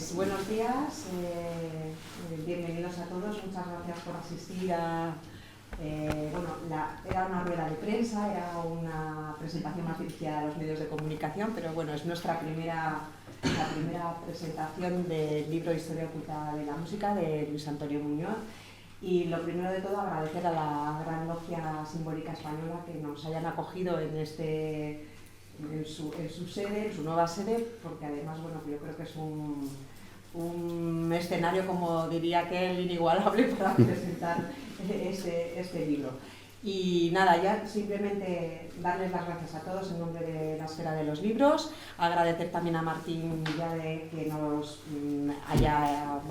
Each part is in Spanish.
Pues buenos días, bienvenidos a todos, muchas gracias por asistir a... era una rueda de prensa, era una presentación más dirigida a los medios de comunicación, pero bueno, es la primera presentación del libro Historia Oculta de la Música de Luis Antonio Muñoz. Y lo primero de todo, agradecer a la Gran Logia Simbólica Española que nos hayan acogido en su sede, en su nueva sede, porque además, bueno, yo creo que es un escenario, como diría aquel, inigualable para presentar este libro. Y nada, ya simplemente darles las gracias a todos en nombre de la Esfera de los Libros, agradecer también a Martín Villade que nos haya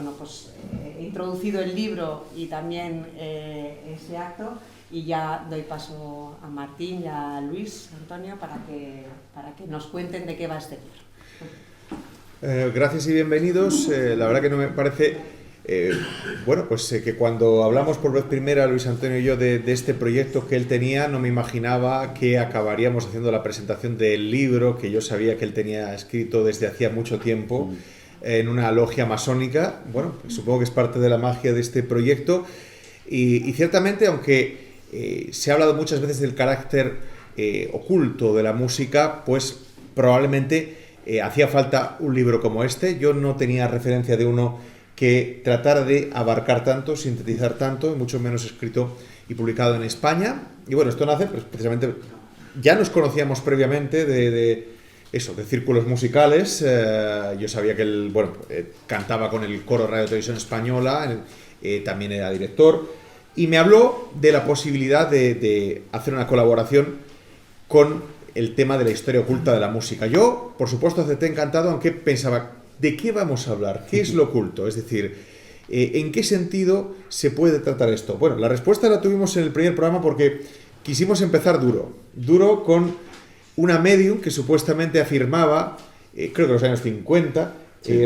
introducido el libro y también este acto, y ya doy paso a Martín y a Luis Antonio para que nos cuenten de qué va este libro. Gracias y bienvenidos. La verdad que no me parece... que cuando hablamos por vez primera, Luis Antonio y yo, de este proyecto que él tenía, no me imaginaba que acabaríamos haciendo la presentación del libro que yo sabía que él tenía escrito desde hacía mucho tiempo en una logia masónica. Bueno, pues supongo que es parte de la magia de este proyecto y ciertamente, aunque se ha hablado muchas veces del carácter oculto de la música, pues probablemente hacía falta un libro como este. Yo no tenía referencia de uno que tratara de abarcar tanto, sintetizar tanto, y mucho menos escrito y publicado en España. Y bueno, esto nace pues, precisamente, ya nos conocíamos previamente de círculos musicales. Yo sabía que él cantaba con el coro Radio Televisión Española, también era director, y me habló de la posibilidad de hacer una colaboración con el tema de la historia oculta de la música. Yo, por supuesto, acepté encantado, aunque pensaba, ¿de qué vamos a hablar? ¿Qué es lo oculto? Es decir, ¿en qué sentido se puede tratar esto? Bueno, la respuesta la tuvimos en el primer programa porque quisimos empezar duro con una medium que supuestamente afirmaba, creo que en los años 50,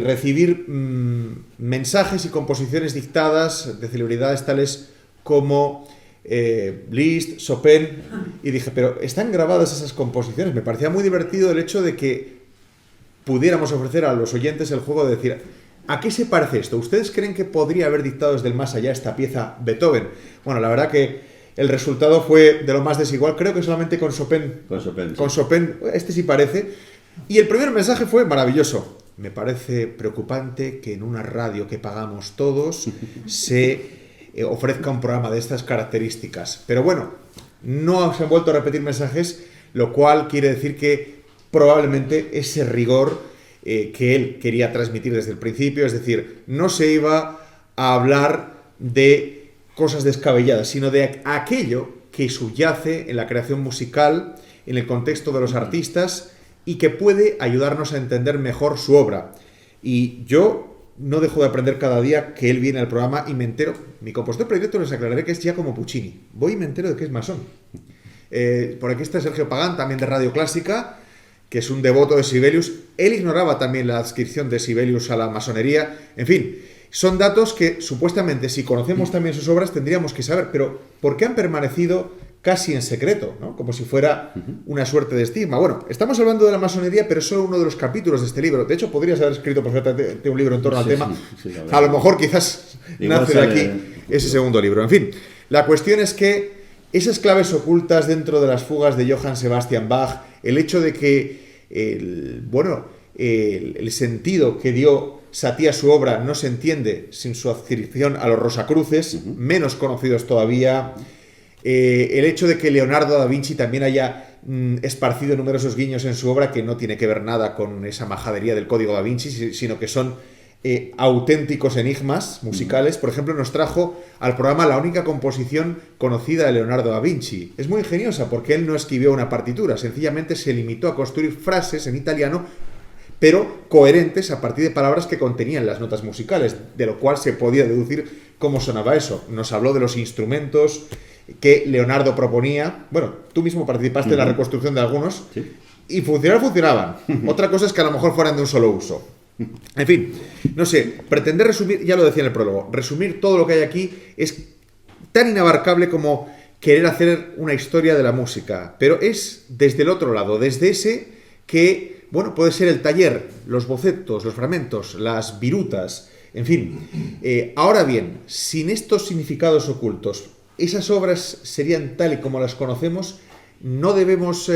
recibir mensajes y composiciones dictadas de celebridades tales como Liszt, Chopin, y dije, pero ¿están grabadas esas composiciones? Me parecía muy divertido el hecho de que pudiéramos ofrecer a los oyentes el juego de decir, ¿a qué se parece esto? ¿Ustedes creen que podría haber dictado desde el más allá esta pieza Beethoven? Bueno, la verdad que el resultado fue de lo más desigual, creo que solamente con Chopin. Con Chopin, este sí parece. Y el primer mensaje fue maravilloso. Me parece preocupante que en una radio que pagamos todos se ofrezca un programa de estas características. Pero bueno, no se han vuelto a repetir mensajes, lo cual quiere decir que probablemente ese rigor que él quería transmitir desde el principio, es decir, no se iba a hablar de cosas descabelladas, sino de aquello que subyace en la creación musical, en el contexto de los artistas y que puede ayudarnos a entender mejor su obra. Y yo no dejo de aprender cada día que él viene al programa y me entero. Mi compositor predilecto les aclararé que es Giacomo Puccini. Voy y me entero de que es masón. Por aquí está Sergio Pagán, también de Radio Clásica, que es un devoto de Sibelius. Él ignoraba también la adscripción de Sibelius a la masonería. En fin, son datos que supuestamente, si conocemos también sus obras, tendríamos que saber. Pero ¿por qué han permanecido casi en secreto, ¿no? Como si fuera una suerte de estigma? Bueno, estamos hablando de la masonería, pero es solo uno de los capítulos de este libro. De hecho, podrías haber escrito perfectamente un libro en torno al tema. A lo mejor quizás nace de aquí ese segundo libro. En fin, la cuestión es que esas claves ocultas dentro de las fugas de Johann Sebastian Bach, el hecho de que el sentido que dio Satie a su obra no se entiende sin su adscripción a los Rosacruces, menos conocidos todavía, el hecho de que Leonardo da Vinci también haya esparcido numerosos guiños en su obra que no tiene que ver nada con esa majadería del código da Vinci, sino que son auténticos enigmas musicales. Por ejemplo, nos trajo al programa la única composición conocida de Leonardo da Vinci. Es muy ingeniosa porque él no escribió una partitura, sencillamente se limitó a construir frases en italiano, pero coherentes a partir de palabras que contenían las notas musicales, de lo cual se podía deducir cómo sonaba eso. Nos habló de los instrumentos que Leonardo proponía. Bueno, tú mismo participaste en la reconstrucción de algunos, y funcionaban. Otra cosa es que a lo mejor fueran de un solo uso. En fin, no sé, pretender resumir, ya lo decía en el prólogo, resumir todo lo que hay aquí es tan inabarcable como querer hacer una historia de la música, pero es desde el otro lado, desde ese que bueno, puede ser el taller, los bocetos, los fragmentos, las virutas, en fin. Ahora bien, sin estos significados ocultos, esas obras serían tal y como las conocemos, no debemos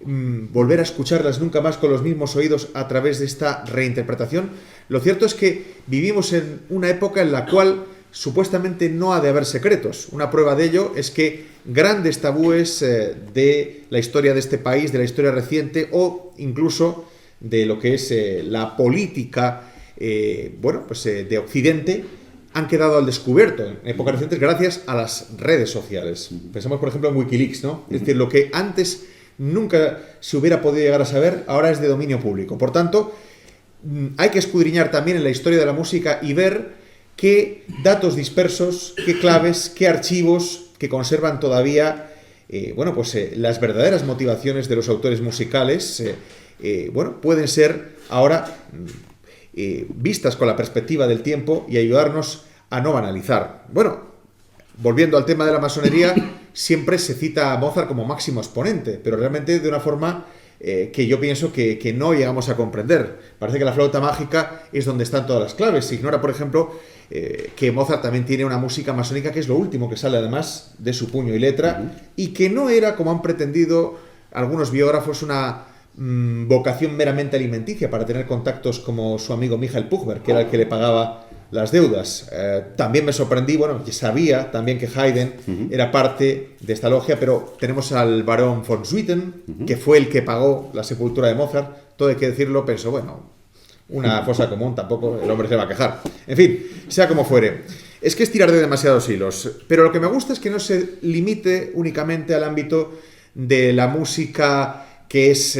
volver a escucharlas nunca más con los mismos oídos a través de esta reinterpretación. Lo cierto es que vivimos en una época en la cual supuestamente no ha de haber secretos. Una prueba de ello es que grandes tabúes de la historia de este país, de la historia reciente o incluso de lo que es la política de Occidente han quedado al descubierto en épocas recientes gracias a las redes sociales. Pensamos, por ejemplo, en Wikileaks, ¿no? Es decir, lo que antes nunca se hubiera podido llegar a saber, ahora es de dominio público. Por tanto, hay que escudriñar también en la historia de la música y ver qué datos dispersos, qué claves, qué archivos que conservan todavía las verdaderas motivaciones de los autores musicales pueden ser ahora vistas con la perspectiva del tiempo y ayudarnos a no banalizar. Bueno, volviendo al tema de la masonería, siempre se cita a Mozart como máximo exponente, pero realmente de una forma que yo pienso que no llegamos a comprender. Parece que la flauta mágica es donde están todas las claves. Se ignora, por ejemplo, que Mozart también tiene una música masónica que es lo último que sale además de su puño y letra y que no era, como han pretendido algunos biógrafos, una vocación meramente alimenticia para tener contactos como su amigo Michael Puchberg, que era el que le pagaba las deudas. También me sorprendí, que sabía también que Haydn era parte de esta logia, pero tenemos al barón von Swieten, que fue el que pagó la sepultura de Mozart. Todo hay que decirlo, pensó, una fosa común, tampoco el hombre se va a quejar. En fin, sea como fuere. Es que es tirar de demasiados hilos, pero lo que me gusta es que no se limite únicamente al ámbito de la música que es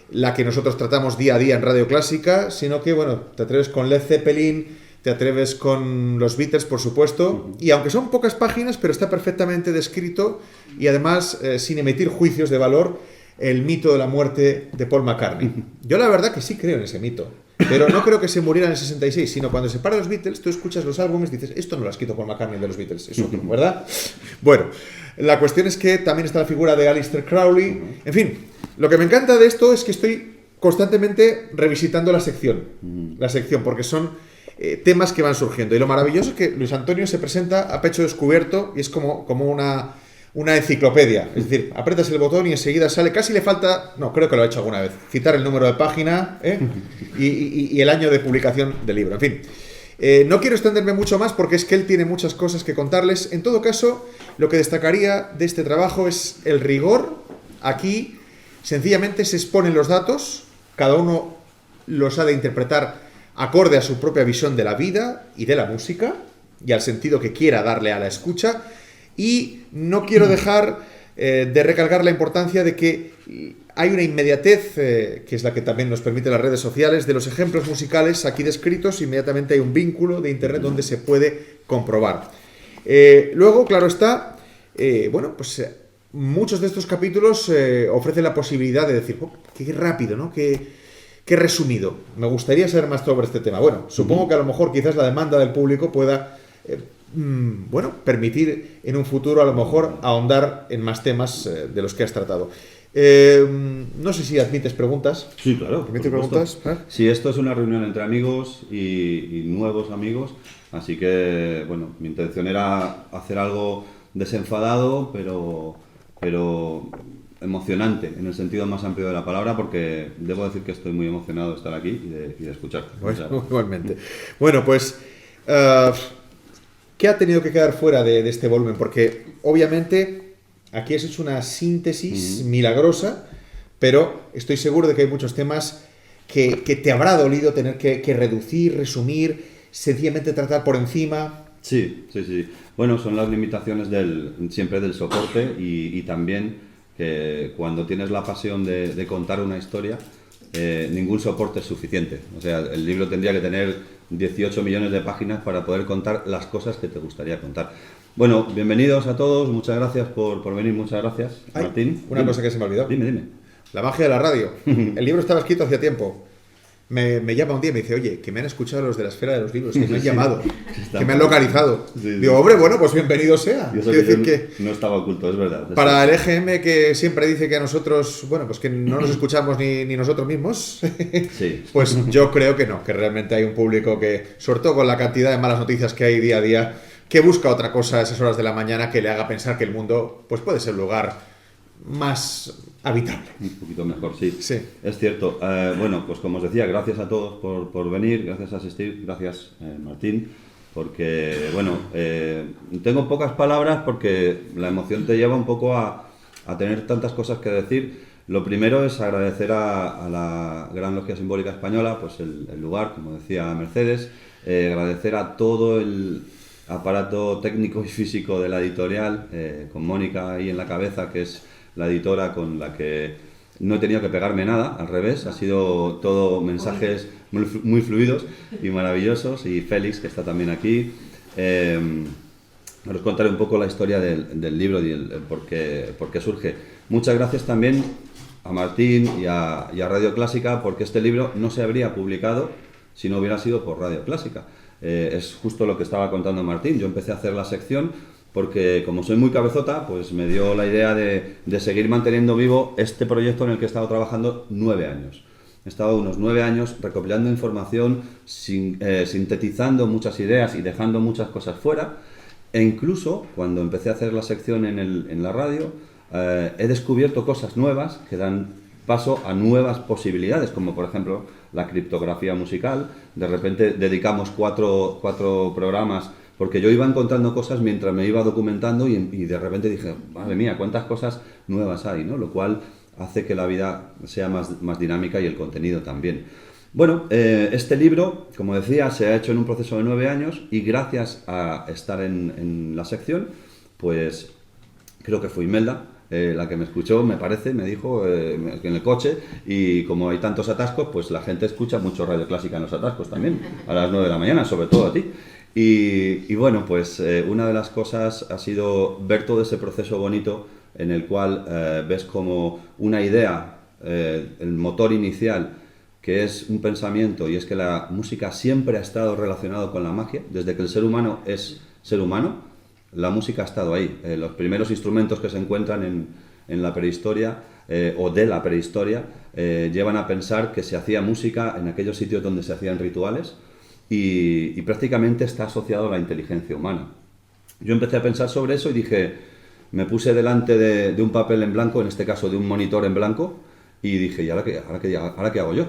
la que nosotros tratamos día a día en Radio Clásica, sino que, te atreves con Led Zeppelin, te atreves con los Beatles, por supuesto, y aunque son pocas páginas, pero está perfectamente descrito y además, sin emitir juicios de valor, el mito de la muerte de Paul McCartney. Yo la verdad que sí creo en ese mito, pero no creo que se muriera en el 66, sino cuando se para los Beatles, tú escuchas los álbumes y dices, esto no lo ha escrito Paul McCartney de los Beatles, es otro, ¿verdad? Bueno, la cuestión es que también está la figura de Aleister Crowley. En fin, lo que me encanta de esto es que estoy constantemente revisitando la sección, porque son temas que van surgiendo. Y lo maravilloso es que Luis Antonio se presenta a pecho descubierto y es como una enciclopedia. Es decir, aprietas el botón y enseguida sale, casi le falta, no, creo que lo ha hecho alguna vez, citar el número de página y el año de publicación del libro. En fin, no quiero extenderme mucho más porque es que él tiene muchas cosas que contarles. En todo caso, lo que destacaría de este trabajo es el rigor. Aquí sencillamente se exponen los datos, cada uno los ha de interpretar acorde a su propia visión de la vida y de la música y al sentido que quiera darle a la escucha. Y no quiero dejar de recalcar la importancia de que hay una inmediatez, que es la que también nos permite las redes sociales, de los ejemplos musicales aquí descritos. Inmediatamente hay un vínculo de internet donde se puede comprobar. Luego, claro está, muchos de estos capítulos ofrecen la posibilidad de decir, qué rápido, ¿no? Qué resumido. Me gustaría saber más sobre este tema. Supongo que a lo mejor quizás la demanda del público pueda permitir en un futuro a lo mejor ahondar en más temas de los que has tratado. No sé si admites preguntas. Sí, claro. ¿Admites preguntas? Sí, esto es una reunión entre amigos y nuevos amigos, así que, mi intención era hacer algo desenfadado, pero emocionante, en el sentido más amplio de la palabra, porque debo decir que estoy muy emocionado de estar aquí y de escucharte. Igualmente. ¿Qué ha tenido que quedar fuera de este volumen? Porque, obviamente, aquí has hecho una síntesis milagrosa, pero estoy seguro de que hay muchos temas que te habrá dolido tener que reducir, resumir, sencillamente tratar por encima. Sí. Son las limitaciones siempre del soporte y también que cuando tienes la pasión de contar una historia, ningún soporte es suficiente. O sea, el libro tendría que tener 18 millones de páginas para poder contar las cosas que te gustaría contar. Bienvenidos a todos, muchas gracias por venir, muchas gracias, Martín. Una cosa que se me olvidó. Dime. La magia de la radio. El libro estaba escrito hacía tiempo. me llama un día y me dice, oye, que me han escuchado los de la Esfera de los Libros, que me han llamado, que me han localizado. Sí. Digo, hombre, bueno, pues bienvenido sea. Y eso Quiero decir que no estaba oculto, es verdad. Para el EGM, que siempre dice que a nosotros, bueno, pues que no nos escuchamos ni nosotros mismos, sí. Pues yo creo que no, que realmente hay un público que, sobre todo con la cantidad de malas noticias que hay día a día, que busca otra cosa a esas horas de la mañana que le haga pensar que el mundo pues puede ser un lugar más habitable. Un poquito mejor, sí. Sí. Es cierto. Bueno, pues como os decía, gracias a todos por venir, gracias a asistir, gracias Martín, porque, bueno, tengo pocas palabras porque la emoción te lleva un poco a tener tantas cosas que decir. Lo primero es agradecer a la Gran Logia Simbólica Española, pues el lugar, como decía Mercedes, agradecer a todo el aparato técnico y físico de la editorial, con Mónica ahí en la cabeza, que es la editora con la que no he tenido que pegarme nada, al revés, ha sido todo mensajes muy fluidos y maravillosos, y Félix, que está también aquí. Os contaré un poco la historia del libro y el por qué surge. Muchas gracias también a Martín y a Radio Clásica, porque este libro no se habría publicado si no hubiera sido por Radio Clásica. Es justo lo que estaba contando Martín. Yo empecé a hacer la sección porque, como soy muy cabezota, pues me dio la idea de seguir manteniendo vivo este proyecto en el que he estado trabajando 9 años. He estado unos 9 años recopilando información, sintetizando muchas ideas y dejando muchas cosas fuera. E incluso, cuando empecé a hacer la sección en la radio, he descubierto cosas nuevas que dan paso a nuevas posibilidades, como por ejemplo la criptografía musical. De repente dedicamos cuatro programas, porque yo iba encontrando cosas mientras me iba documentando y de repente dije, madre mía, cuántas cosas nuevas hay, ¿no? Lo cual hace que la vida sea más dinámica y el contenido también. Bueno, este libro, como decía, se ha hecho en un proceso de 9 años y gracias a estar en la sección, pues creo que fue Imelda la que me escuchó, me parece, me dijo en el coche, y como hay tantos atascos, pues la gente escucha mucho Radio Clásica en los atascos también, a las 9 de la mañana, sobre todo a ti. Y bueno, pues una de las cosas ha sido ver todo ese proceso bonito en el cual ves como una idea, el motor inicial, que es un pensamiento, y es que la música siempre ha estado relacionado con la magia, desde que el ser humano es ser humano. La música ha estado ahí. Los primeros instrumentos que se encuentran en la prehistoria o de la prehistoria llevan a pensar que se hacía música en aquellos sitios donde se hacían rituales y prácticamente está asociado a la inteligencia humana. Yo empecé a pensar sobre eso y dije, me puse delante de un papel en blanco, en este caso de un monitor en blanco, y dije, ¿y ahora qué hago yo?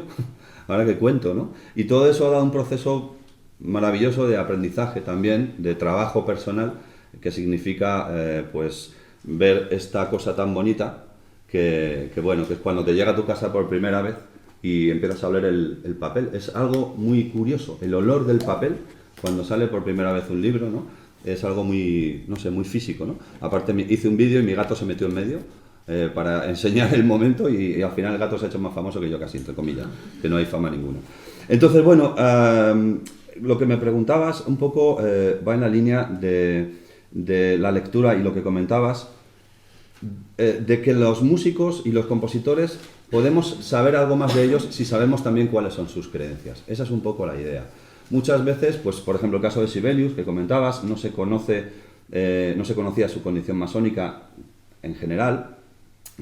¿Ahora qué cuento, no? Y todo eso ha dado un proceso maravilloso de aprendizaje también, de trabajo personal, que significa pues ver esta cosa tan bonita que bueno, que es cuando te llega a tu casa por primera vez y empiezas a oler el papel. Es algo muy curioso, el olor del papel cuando sale por primera vez un libro, ¿no? Es algo muy, no sé, muy físico, ¿no? Aparte hice un vídeo y mi gato se metió en medio para enseñar el momento y al final el gato se ha hecho más famoso que yo casi, entre comillas, que no hay fama ninguna. Entonces, bueno, lo que me preguntabas un poco va en la línea de la lectura y lo que comentabas, de que los músicos y los compositores podemos saber algo más de ellos si sabemos también cuáles son sus creencias. Esa es un poco la idea. Muchas veces, pues por ejemplo el caso de Sibelius, que comentabas, no se conocía su condición masónica en general,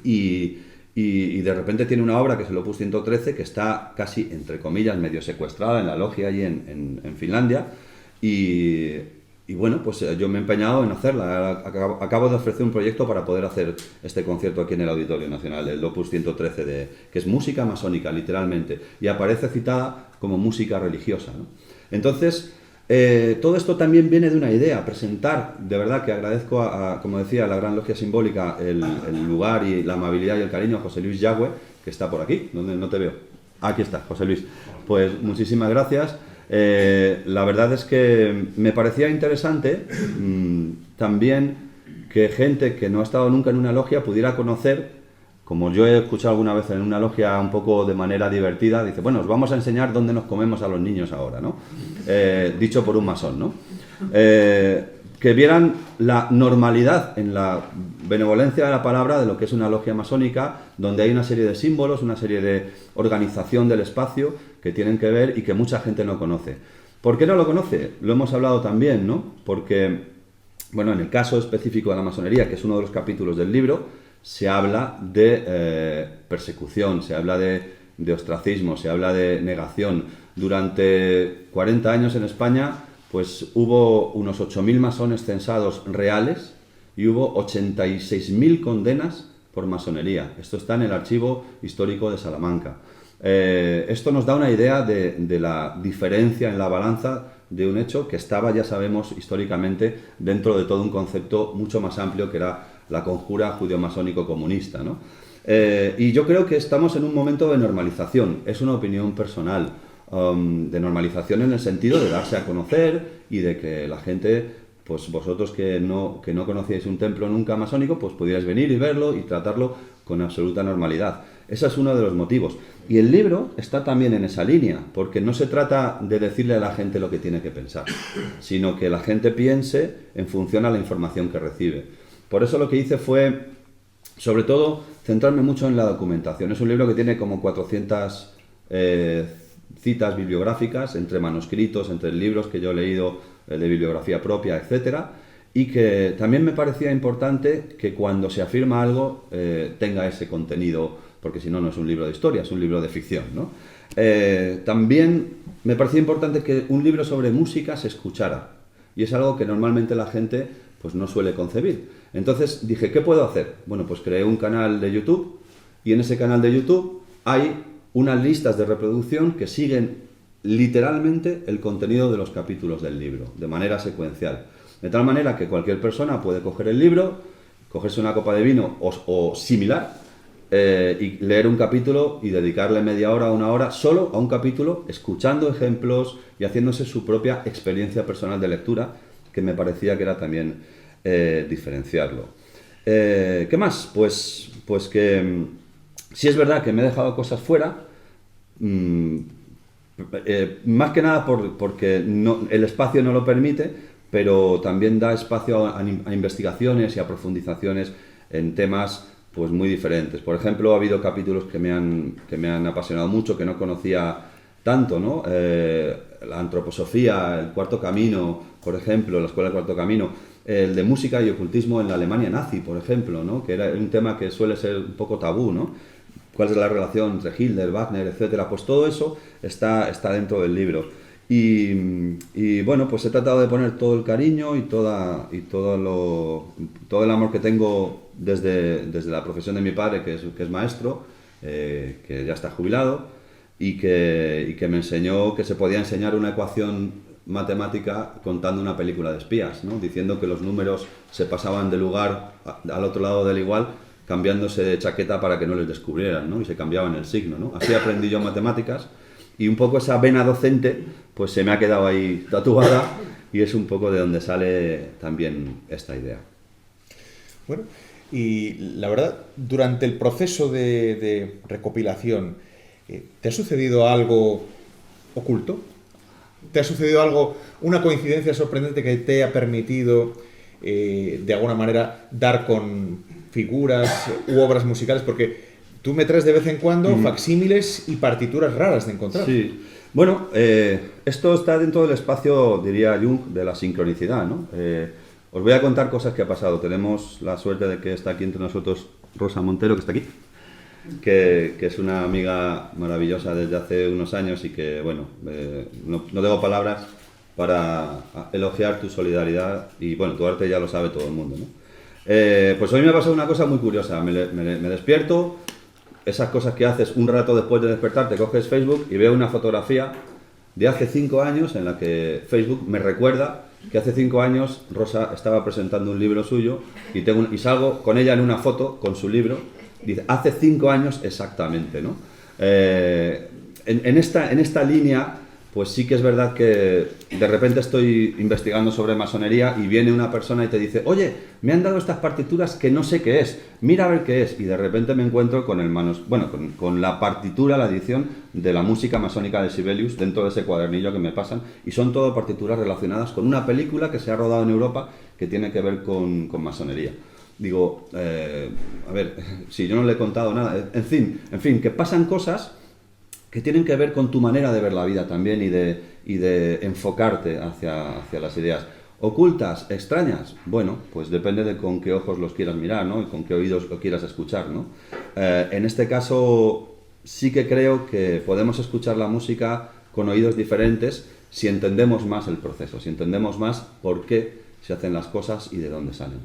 y de repente tiene una obra que es el Opus 113, que está casi, entre comillas, medio secuestrada en la logia allí en Finlandia, y bueno, pues yo me he empeñado en hacerla. Acabo de ofrecer un proyecto para poder hacer este concierto aquí en el Auditorio Nacional, el Opus 113, que es música masónica, literalmente, y aparece citada como música religiosa, ¿no? Entonces, todo esto también viene de una idea, presentar, de verdad que agradezco como decía, a la Gran Logia Simbólica el lugar y la amabilidad y el cariño a José Luis Yagüe, que está por aquí, donde no te veo. Aquí está, José Luis. Pues muchísimas gracias. La verdad es que me parecía interesante también que gente que no ha estado nunca en una logia pudiera conocer, como yo he escuchado alguna vez en una logia un poco de manera divertida, dice, bueno, os vamos a enseñar dónde nos comemos a los niños ahora, ¿no? Dicho por un masón, ¿no? que vieran la normalidad en la benevolencia de la palabra de lo que es una logia masónica, donde hay una serie de símbolos, una serie de organización del espacio que tienen que ver y que mucha gente no conoce. ¿Por qué no lo conoce? Lo hemos hablado también, ¿no? Porque, bueno, en el caso específico de la masonería, que es uno de los capítulos del libro, se habla de persecución, se habla de ostracismo, se habla de negación. Durante 40 años en España, pues hubo unos 8.000 masones censados reales y hubo 86.000 condenas por masonería. Esto está en el Archivo Histórico de Salamanca. Esto nos da una idea de la diferencia en la balanza de un hecho que estaba, ya sabemos, históricamente dentro de todo un concepto mucho más amplio que era la conjura judeo-masónico-comunista, ¿no? Y yo creo que estamos en un momento de normalización, es una opinión personal, de normalización en el sentido de darse a conocer y de que la gente, pues vosotros que no conocíais un templo nunca masónico, pues pudierais venir y verlo y tratarlo con absoluta normalidad. Ese es uno de los motivos. Y el libro está también en esa línea, porque no se trata de decirle a la gente lo que tiene que pensar, sino que la gente piense en función a la información que recibe. Por eso lo que hice fue, sobre todo, centrarme mucho en la documentación. Es un libro que tiene como 400 citas bibliográficas, entre manuscritos, entre libros que yo he leído de bibliografía propia, etcétera, y que también me parecía importante que cuando se afirma algo tenga ese contenido, porque si no, no es un libro de historia, es un libro de ficción, ¿no? También me parecía importante que un libro sobre música se escuchara, y es algo que normalmente la gente pues no suele concebir. Entonces dije, ¿qué puedo hacer? Bueno, pues creé un canal de YouTube, y en ese canal de YouTube hay unas listas de reproducción que siguen literalmente el contenido de los capítulos del libro, de manera secuencial. De tal manera que cualquier persona puede coger el libro, cogerse una copa de vino o similar, y leer un capítulo y dedicarle media hora o una hora solo a un capítulo, escuchando ejemplos y haciéndose su propia experiencia personal de lectura, que me parecía que era también diferenciarlo. ¿Qué más? Pues que sí es verdad que me he dejado cosas fuera, más que nada porque el espacio no lo permite, pero también da espacio a investigaciones y a profundizaciones en temas pues muy diferentes. Por ejemplo, ha habido capítulos que me han apasionado mucho, que no conocía tanto, ¿no? La antroposofía, el Cuarto Camino, por ejemplo, la Escuela del Cuarto Camino, el de música y ocultismo en la Alemania nazi, por ejemplo, ¿no? Que era un tema que suele ser un poco tabú, ¿no? ¿Cuál es la relación entre Hitler, Wagner, etcétera? Pues todo eso está dentro del libro. Y bueno, pues he tratado de poner todo el cariño y todo el amor que tengo desde la profesión de mi padre, que es maestro, que ya está jubilado, y que me enseñó que se podía enseñar una ecuación matemática contando una película de espías, ¿no? Diciendo que los números se pasaban de lugar al otro lado del igual, cambiándose de chaqueta para que no les descubrieran, ¿no? Y se cambiaban el signo, ¿no? Así aprendí yo matemáticas, y un poco esa vena docente pues se me ha quedado ahí tatuada, y es un poco de donde sale también esta idea. Bueno, y la verdad, durante el proceso de recopilación, ¿te ha sucedido algo oculto? ¿Te ha sucedido algo, una coincidencia sorprendente que te haya permitido de alguna manera dar con figuras u obras musicales? Porque tú me traes de vez en cuando facsímiles y partituras raras de encontrar. Sí. Bueno, esto está dentro del espacio, diría Jung, de la sincronicidad, ¿no? Os voy a contar cosas que ha pasado. Tenemos la suerte de que está aquí entre nosotros Rosa Montero, que está aquí, que es una amiga maravillosa desde hace unos años, y que, bueno, no tengo palabras para elogiar tu solidaridad, y bueno, tu arte ya lo sabe todo el mundo, ¿no? Pues hoy me ha pasado una cosa muy curiosa. Me despierto, esas cosas que haces un rato después de despertar, te coges Facebook y veo una fotografía de hace 5 años en la que Facebook me recuerda que hace 5 años Rosa estaba presentando un libro suyo, y salgo con ella en una foto con su libro. Dice, hace 5 años exactamente, ¿no? En esta línea, pues sí que es verdad que de repente estoy investigando sobre masonería y viene una persona y te dice, oye, me han dado estas partituras que no sé qué es, mira a ver qué es. Y de repente me encuentro con con la partitura, la edición de la música masónica de Sibelius dentro de ese cuadernillo que me pasan. Y son todo partituras relacionadas con una película que se ha rodado en Europa que tiene que ver con masonería. Digo, a ver, si yo no le he contado nada, en fin, que pasan cosas que tienen que ver con tu manera de ver la vida también y de enfocarte hacia las ideas. ¿Ocultas? ¿Extrañas? Bueno, pues depende de con qué ojos los quieras mirar, ¿no? Y con qué oídos lo quieras escuchar, ¿no? En este caso sí que creo que podemos escuchar la música con oídos diferentes si entendemos más el proceso, si entendemos más por qué se hacen las cosas y de dónde salen.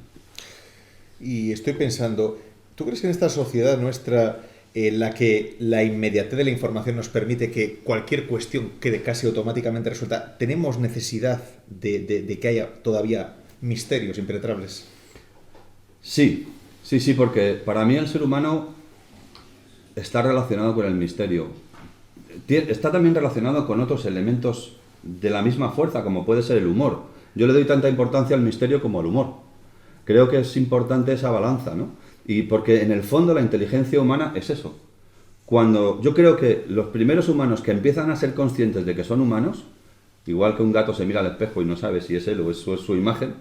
Y estoy pensando, ¿tú crees que en esta sociedad nuestra la que la inmediatez de la información nos permite que cualquier cuestión quede casi automáticamente resuelta, tenemos necesidad de que haya todavía misterios impenetrables? Sí, porque para mí el ser humano está relacionado con el misterio. Está también relacionado con otros elementos de la misma fuerza, como puede ser el humor. Yo le doy tanta importancia al misterio como al humor. Creo que es importante esa balanza, ¿no? Y porque en el fondo la inteligencia humana es eso. Cuando yo creo que los primeros humanos que empiezan a ser conscientes de que son humanos, igual que un gato se mira al espejo y no sabe si es él o es su imagen,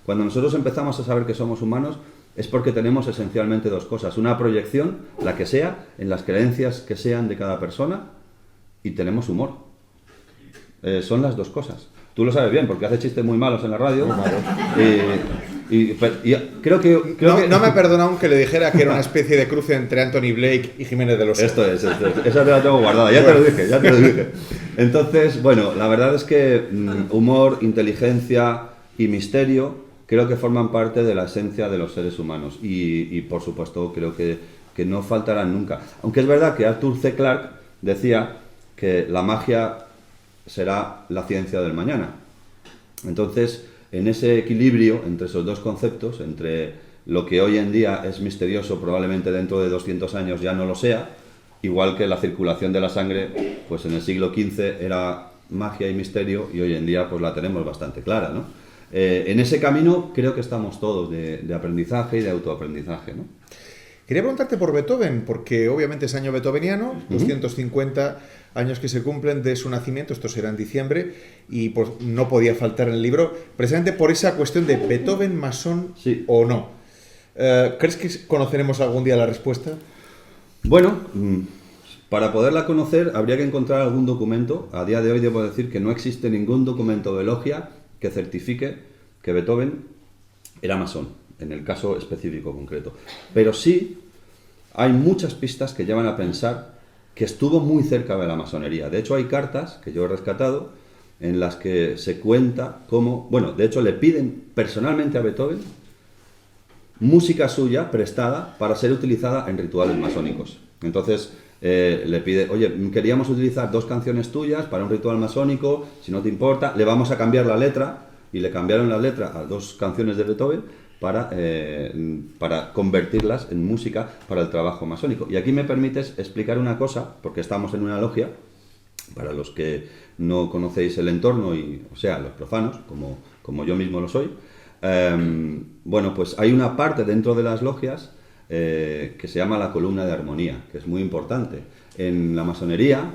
cuando nosotros empezamos a saber que somos humanos es porque tenemos esencialmente dos cosas. Una proyección, la que sea, en las creencias que sean de cada persona, y tenemos humor. Son las dos cosas. Tú lo sabes bien porque hace chistes muy malos en la radio. Y creo que no me perdona aún que le dijera que era una especie de cruce entre Anthony Blake y Jiménez de los Santos. Esto es. Esa te la tengo guardada, ya te lo dije. Entonces, bueno, la verdad es que humor, inteligencia y misterio creo que forman parte de la esencia de los seres humanos. Y por supuesto, creo que no faltarán nunca. Aunque es verdad que Arthur C. Clarke decía que la magia será la ciencia del mañana. Entonces, en ese equilibrio entre esos dos conceptos, entre lo que hoy en día es misterioso, probablemente dentro de 200 años ya no lo sea, igual que la circulación de la sangre, pues en el siglo XV era magia y misterio y hoy en día pues la tenemos bastante clara, ¿no? En ese camino creo que estamos todos de aprendizaje y de autoaprendizaje, ¿no? Quería preguntarte por Beethoven, porque obviamente es año beethoveniano, 250 años que se cumplen de su nacimiento, esto será en diciembre, y pues no podía faltar en el libro, precisamente por esa cuestión de Beethoven masón o no. ¿Crees que conoceremos algún día la respuesta? Bueno, para poderla conocer habría que encontrar algún documento. A día de hoy debo decir que no existe ningún documento de logia que certifique que Beethoven era masón, en el caso específico concreto. Pero sí hay muchas pistas que llevan a pensar que estuvo muy cerca de la masonería. De hecho, hay cartas que yo he rescatado en las que se cuenta cómo... Bueno, de hecho, le piden personalmente a Beethoven música suya prestada para ser utilizada en rituales masónicos. Entonces, le pide, oye, queríamos utilizar 2 canciones tuyas para un ritual masónico, si no te importa, le vamos a cambiar la letra, y le cambiaron la letra a 2 canciones de Beethoven para convertirlas en música para el trabajo masónico. Y aquí me permites explicar una cosa, porque estamos en una logia, para los que no conocéis el entorno, o sea, los profanos, como yo mismo lo soy. Bueno, pues hay una parte dentro de las logias que se llama la columna de armonía, que es muy importante. En la masonería,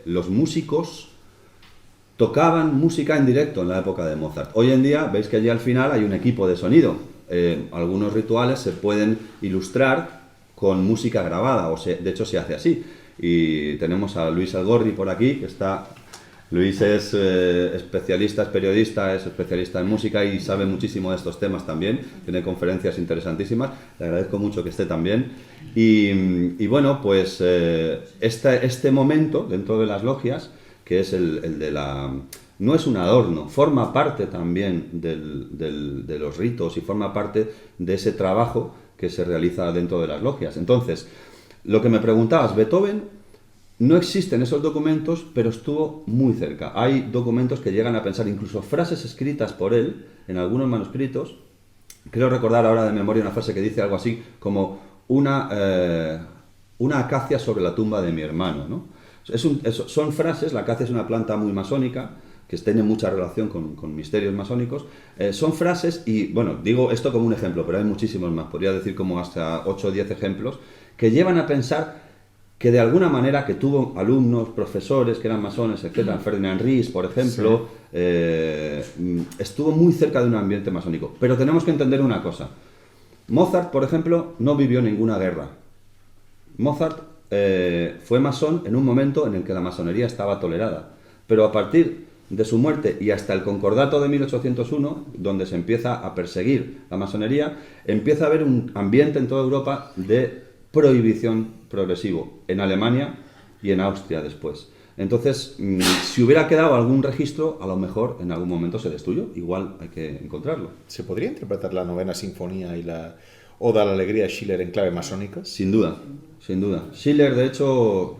los músicos tocaban música en directo en la época de Mozart. Hoy en día, veis que allí al final hay un equipo de sonido. Algunos rituales se pueden ilustrar con música grabada, de hecho se hace así. Y tenemos a Luis Algorri por aquí, que está... Luis es especialista, es periodista, es especialista en música y sabe muchísimo de estos temas también. Tiene conferencias interesantísimas. Le agradezco mucho que esté también. Y bueno, pues este momento dentro de las logias, que es el de la... No es un adorno, forma parte también de los ritos y forma parte de ese trabajo que se realiza dentro de las logias. Entonces, lo que me preguntabas, Beethoven... No existen esos documentos, pero estuvo muy cerca. Hay documentos que llegan a pensar, incluso frases escritas por él en algunos manuscritos. Creo recordar ahora de memoria una frase que dice algo así como una acacia sobre la tumba de mi hermano, ¿no? O Son frases, la acacia es una planta muy masónica, que tiene mucha relación con misterios masónicos. Son frases, y bueno, digo esto como un ejemplo, pero hay muchísimos más, podría decir como hasta 8 o 10 ejemplos, que llevan a pensar que de alguna manera que tuvo alumnos, profesores que eran masones, etc. Ferdinand Ries, por ejemplo, estuvo muy cerca de un ambiente masónico. Pero tenemos que entender una cosa. Mozart, por ejemplo, no vivió ninguna guerra. Mozart fue masón en un momento en el que la masonería estaba tolerada. Pero a partir de su muerte y hasta el Concordato de 1801, donde se empieza a perseguir la masonería, empieza a haber un ambiente en toda Europa de prohibición progresivo, en Alemania y en Austria después. Entonces, si hubiera quedado algún registro, a lo mejor en algún momento se destruyó, igual hay que encontrarlo. ¿Se podría interpretar la Novena Sinfonía y la Oda a la Alegría de Schiller en clave masónica? Sin duda, sin duda. Schiller, de hecho,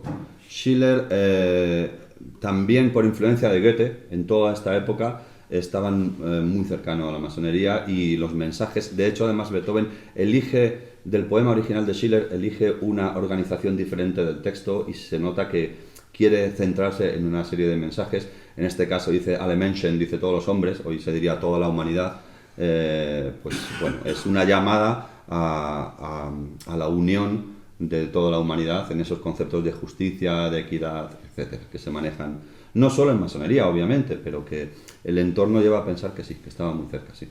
también por influencia de Goethe, en toda esta época, estaban muy cercanos a la masonería, y los mensajes, de hecho, además Beethoven elige, del poema original de Schiller, elige una organización diferente del texto, y se nota que quiere centrarse en una serie de mensajes. En este caso dice alle Menschen, dice todos los hombres, hoy se diría toda la humanidad. Pues bueno, es una llamada a la unión de toda la humanidad en esos conceptos de justicia, de equidad, etcétera, que se manejan no solo en masonería, obviamente, pero que el entorno lleva a pensar que sí, que estaba muy cerca, sí.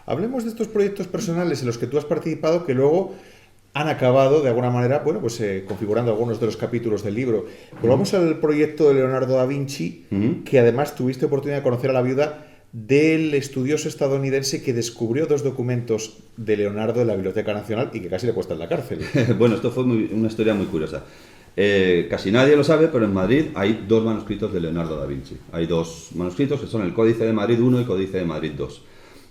Hablemos de estos proyectos personales en los que tú has participado, que luego han acabado, de alguna manera, bueno, pues configurando algunos de los capítulos del libro. Volvamos al proyecto de Leonardo da Vinci, que además tuviste oportunidad de conocer a la viuda del estudioso estadounidense que descubrió 2 documentos de Leonardo en la Biblioteca Nacional y que casi le cuesta en la cárcel. Bueno, esto fue una historia muy curiosa. Casi nadie lo sabe, pero en Madrid hay 2 manuscritos de Leonardo da Vinci. Hay 2 manuscritos que son el Códice de Madrid I y Códice de Madrid II.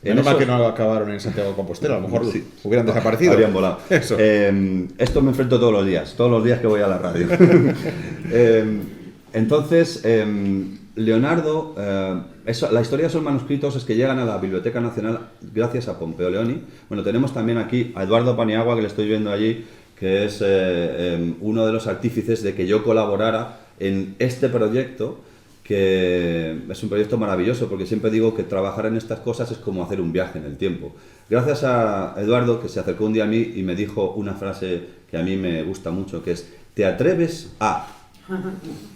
Menos mal que no acabaron en Santiago de Compostela, a lo mejor sí, hubieran desaparecido. Habrían volado. Eso. Esto me enfrento todos los días que voy a la radio. Entonces, Leonardo, la historia de esos manuscritos es que llegan a la Biblioteca Nacional gracias a Pompeo Leoni. Bueno, tenemos también aquí a Eduardo Paniagua, que le estoy viendo allí, que es uno de los artífices de que yo colaborara en este proyecto, que es un proyecto maravilloso, porque siempre digo que trabajar en estas cosas es como hacer un viaje en el tiempo. Gracias a Eduardo, que se acercó un día a mí y me dijo una frase que a mí me gusta mucho, que es: ¿te atreves a...?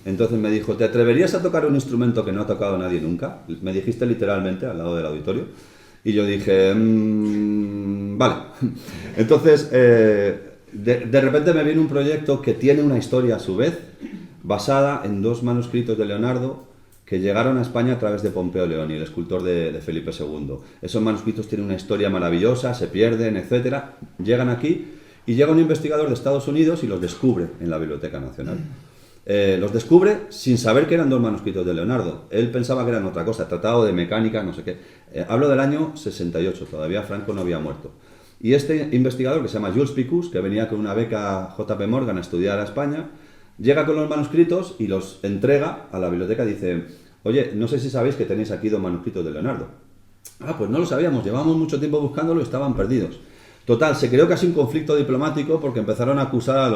Entonces me dijo: ¿te atreverías a tocar un instrumento que no ha tocado nadie nunca? Me dijiste literalmente al lado del auditorio. Y yo dije, vale. Entonces, de repente me viene un proyecto que tiene una historia a su vez, basada en 2 manuscritos de Leonardo que llegaron a España a través de Pompeo Leoni, el escultor de Felipe II. Esos manuscritos tienen una historia maravillosa, se pierden, etc. Llegan aquí y llega un investigador de Estados Unidos y los descubre en la Biblioteca Nacional. Los descubre sin saber que eran 2 manuscritos de Leonardo. Él pensaba que eran otra cosa, tratado de mecánica, no sé qué. Hablo del año 68, todavía Franco no había muerto. Y este investigador, que se llama Jules Picus, que venía con una beca JP Morgan a estudiar a España, llega con los manuscritos y los entrega a la biblioteca y dice: oye, no sé si sabéis que tenéis aquí 2 manuscritos de Leonardo. Ah, pues no lo sabíamos, llevamos mucho tiempo buscándolo y estaban perdidos. Total, se creó casi un conflicto diplomático porque empezaron a acusar a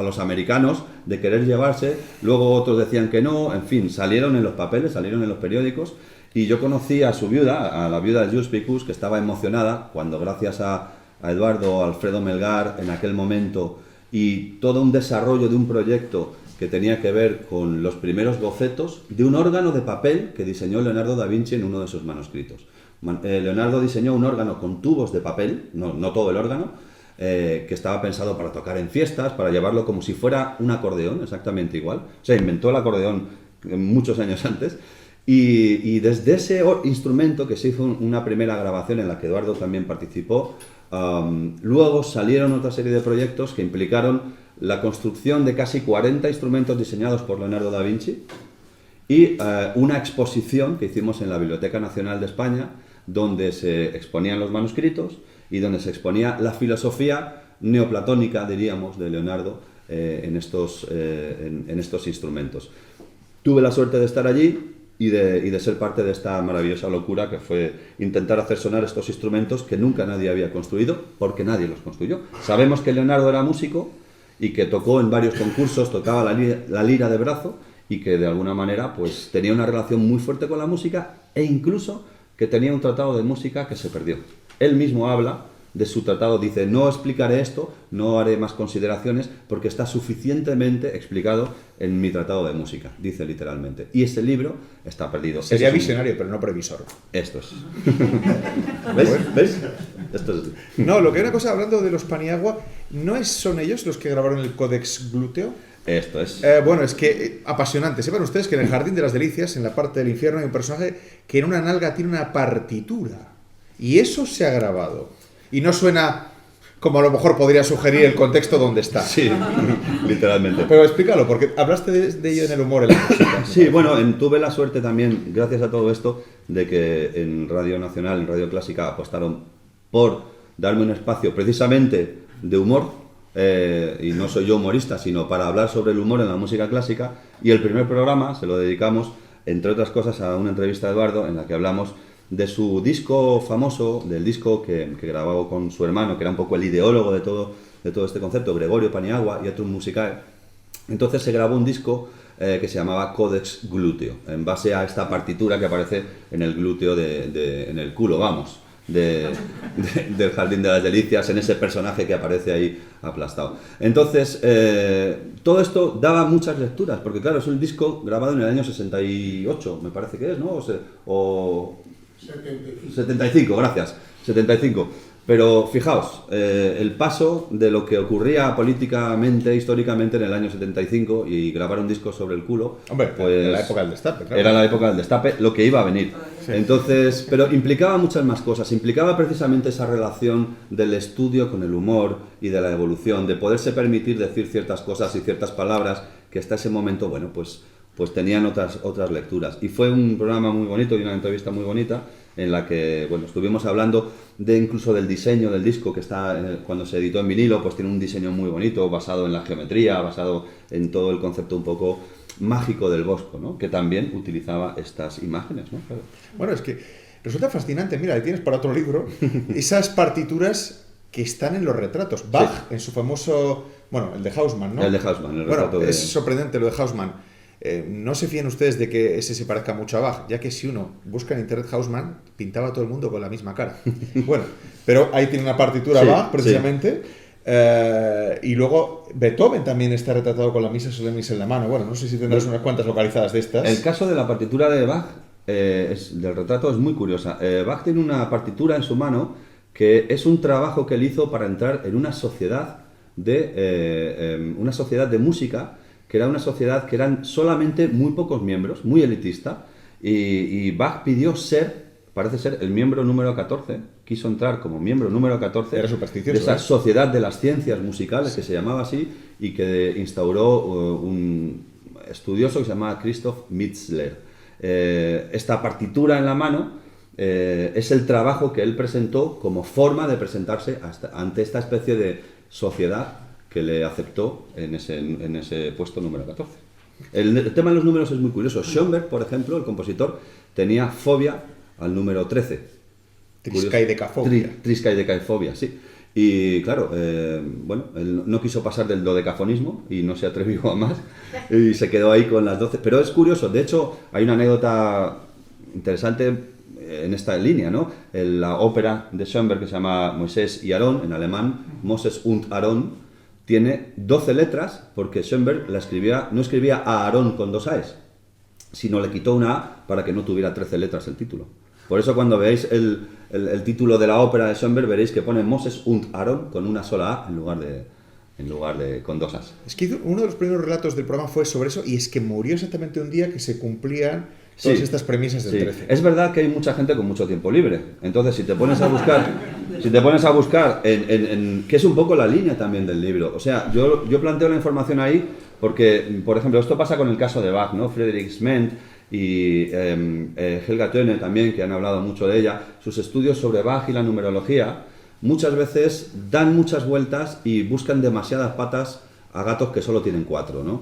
los americanos de querer llevarse, luego otros decían que no, en fin, salieron en los papeles, salieron en los periódicos, y yo conocí a su viuda, a la viuda de Jules Picus, que estaba emocionada cuando, gracias a Eduardo, Alfredo Melgar en aquel momento, y todo un desarrollo de un proyecto que tenía que ver con los primeros bocetos de un órgano de papel que diseñó Leonardo da Vinci en uno de sus manuscritos. Leonardo diseñó un órgano con tubos de papel, no todo el órgano, que estaba pensado para tocar en fiestas, para llevarlo como si fuera un acordeón, exactamente igual. O sea, inventó el acordeón muchos años antes. Y desde ese instrumento, que se hizo una primera grabación en la que Eduardo también participó, luego salieron otra serie de proyectos que implicaron la construcción de casi 40 instrumentos diseñados por Leonardo da Vinci y una exposición que hicimos en la Biblioteca Nacional de España, donde se exponían los manuscritos y donde se exponía la filosofía neoplatónica, diríamos, de Leonardo en estos instrumentos. Tuve la suerte de estar allí y de ser parte de esta maravillosa locura que fue intentar hacer sonar estos instrumentos que nunca nadie había construido, porque nadie los construyó. Sabemos que Leonardo era músico y que tocó en varios concursos, tocaba la lira de brazo y que de alguna manera pues tenía una relación muy fuerte con la música e incluso que tenía un tratado de música que se perdió. Él mismo habla de su tratado, dice, no explicaré esto, no haré más consideraciones porque está suficientemente explicado en mi tratado de música, dice literalmente. Y ese libro está perdido. Sería visionario, pero no previsor. Esto es. ¿Ves? Esto es. No, lo que hay una cosa, hablando de los Paniagua, ¿no son ellos los que grabaron el Codex Glúteo? Esto es. Bueno, es que apasionante. Sepan ustedes que en el Jardín de las Delicias, en la parte del infierno, hay un personaje que en una nalga tiene una partitura. Y eso se ha grabado. Y no suena como a lo mejor podría sugerir el contexto donde está. Sí, literalmente. Pero explícalo, porque hablaste de ello en el humor, en la música. Sí, bueno, tuve la suerte también, gracias a todo esto, de que en Radio Nacional, en Radio Clásica, apostaron por darme un espacio precisamente de humor, y no soy yo humorista, sino para hablar sobre el humor en la música clásica, y el primer programa se lo dedicamos, entre otras cosas, a una entrevista de Eduardo en la que hablamos de su disco famoso, del disco que grabó con su hermano, que era un poco el ideólogo de todo este concepto, Gregorio Paniagua, y otro musical. Entonces se grabó un disco que se llamaba Codex Glúteo, en base a esta partitura que aparece en el glúteo, en el culo, vamos, del Jardín de las Delicias, en ese personaje que aparece ahí aplastado. Entonces, todo esto daba muchas lecturas, porque claro, es un disco grabado en el año 68, me parece que es, ¿no? 75, gracias, 75. Pero fijaos, el paso de lo que ocurría políticamente, históricamente en el año 75 y grabar un disco sobre el culo, hombre, pues era la época del destape, claro. Era la época del destape, lo que iba a venir. Sí. Entonces, pero implicaba muchas más cosas, implicaba precisamente esa relación del estudio con el humor y de la evolución, de poderse permitir decir ciertas cosas y ciertas palabras que hasta ese momento, bueno, pues tenían otras lecturas. Y fue un programa muy bonito y una entrevista muy bonita en la que, bueno, estuvimos hablando incluso del diseño del disco, que está cuando se editó en vinilo, pues tiene un diseño muy bonito, basado en la geometría, basado en todo el concepto un poco mágico del Bosco, ¿no? Que también utilizaba estas imágenes, ¿no? Claro. Bueno, es que resulta fascinante, mira, ahí tienes para otro libro, esas partituras que están en los retratos. Bach, sí, en su famoso, bueno, el de Haussmann, ¿no? El de Haussmann, el retrato. Bueno, es sorprendente lo de Haussmann. No se fíen ustedes de que ese se parezca mucho a Bach, ya que si uno busca en internet Haussmann, pintaba a todo el mundo con la misma cara. Bueno, pero ahí tiene una partitura sí, Bach, precisamente, sí. Y luego Beethoven también está retratado con la Misa Solemnis en la mano. Bueno, no sé si tendrás unas cuantas localizadas de estas. El caso de la partitura de Bach, del retrato, es muy curiosa. Bach tiene una partitura en su mano que es un trabajo que él hizo para entrar en una sociedad de música, que era una sociedad que eran solamente muy pocos miembros, muy elitista, y Bach pidió parece ser el miembro número 14, quiso entrar como miembro número 14 era supersticioso, de esa sociedad de las ciencias musicales, sí, que se llamaba así, y que instauró un estudioso que se llamaba Christoph Mitzler. Esta partitura en la mano es el trabajo que él presentó como forma de presentarse ante esta especie de sociedad que le aceptó en ese puesto número 14. El tema de los números es muy curioso. Schoenberg, por ejemplo, el compositor, tenía fobia al número 13. Triskaidekafobia. Triskaidekafobia, sí. Y claro, bueno, él no quiso pasar del dodecafonismo y no se atrevió a más y se quedó ahí con las 12. Pero es curioso, de hecho, hay una anécdota interesante en esta línea, ¿no? En la ópera de Schoenberg que se llama Moisés y Aarón, en alemán, Moses und Aaron, tiene 12 letras porque Schoenberg no escribía a Aarón con 2 A's, sino le quitó una A para que no tuviera 13 letras el título. Por eso cuando veáis el título de la ópera de Schoenberg veréis que pone Moses und Aaron con una sola A en lugar de con 2 A's. Es que uno de los primeros relatos del programa fue sobre eso y es que murió exactamente un día que se cumplían todas estas premisas del 13. Es verdad que hay mucha gente con mucho tiempo libre. Entonces, si te pones a buscar, que es un poco la línea también del libro. O sea, yo planteo la información ahí porque, por ejemplo, esto pasa con el caso de Bach, ¿no? Friedrich Sment y Helga Töne también, que han hablado mucho de ella. Sus estudios sobre Bach y la numerología muchas veces dan muchas vueltas y buscan demasiadas patas a gatos que solo tienen 4, ¿no?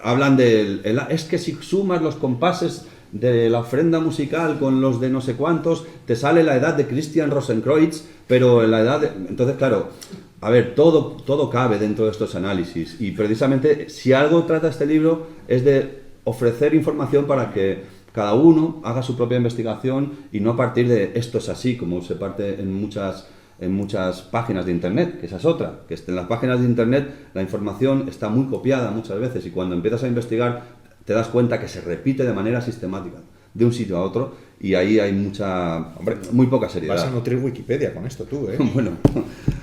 Hablan es que si sumas los compases de la ofrenda musical con los de no sé cuántos, te sale la edad de Christian Rosenkreuz, pero en la edad de... Entonces, claro, a ver, todo cabe dentro de estos análisis, y precisamente si algo trata este libro es de ofrecer información para que cada uno haga su propia investigación y no a partir de esto es así, como se parte en muchas páginas de internet, que esa es otra, que en las páginas de internet la información está muy copiada muchas veces, y cuando empiezas a investigar te das cuenta que se repite de manera sistemática de un sitio a otro, y ahí hay muy poca seriedad. Vas a nutrir Wikipedia con esto tú, ¿eh? Bueno,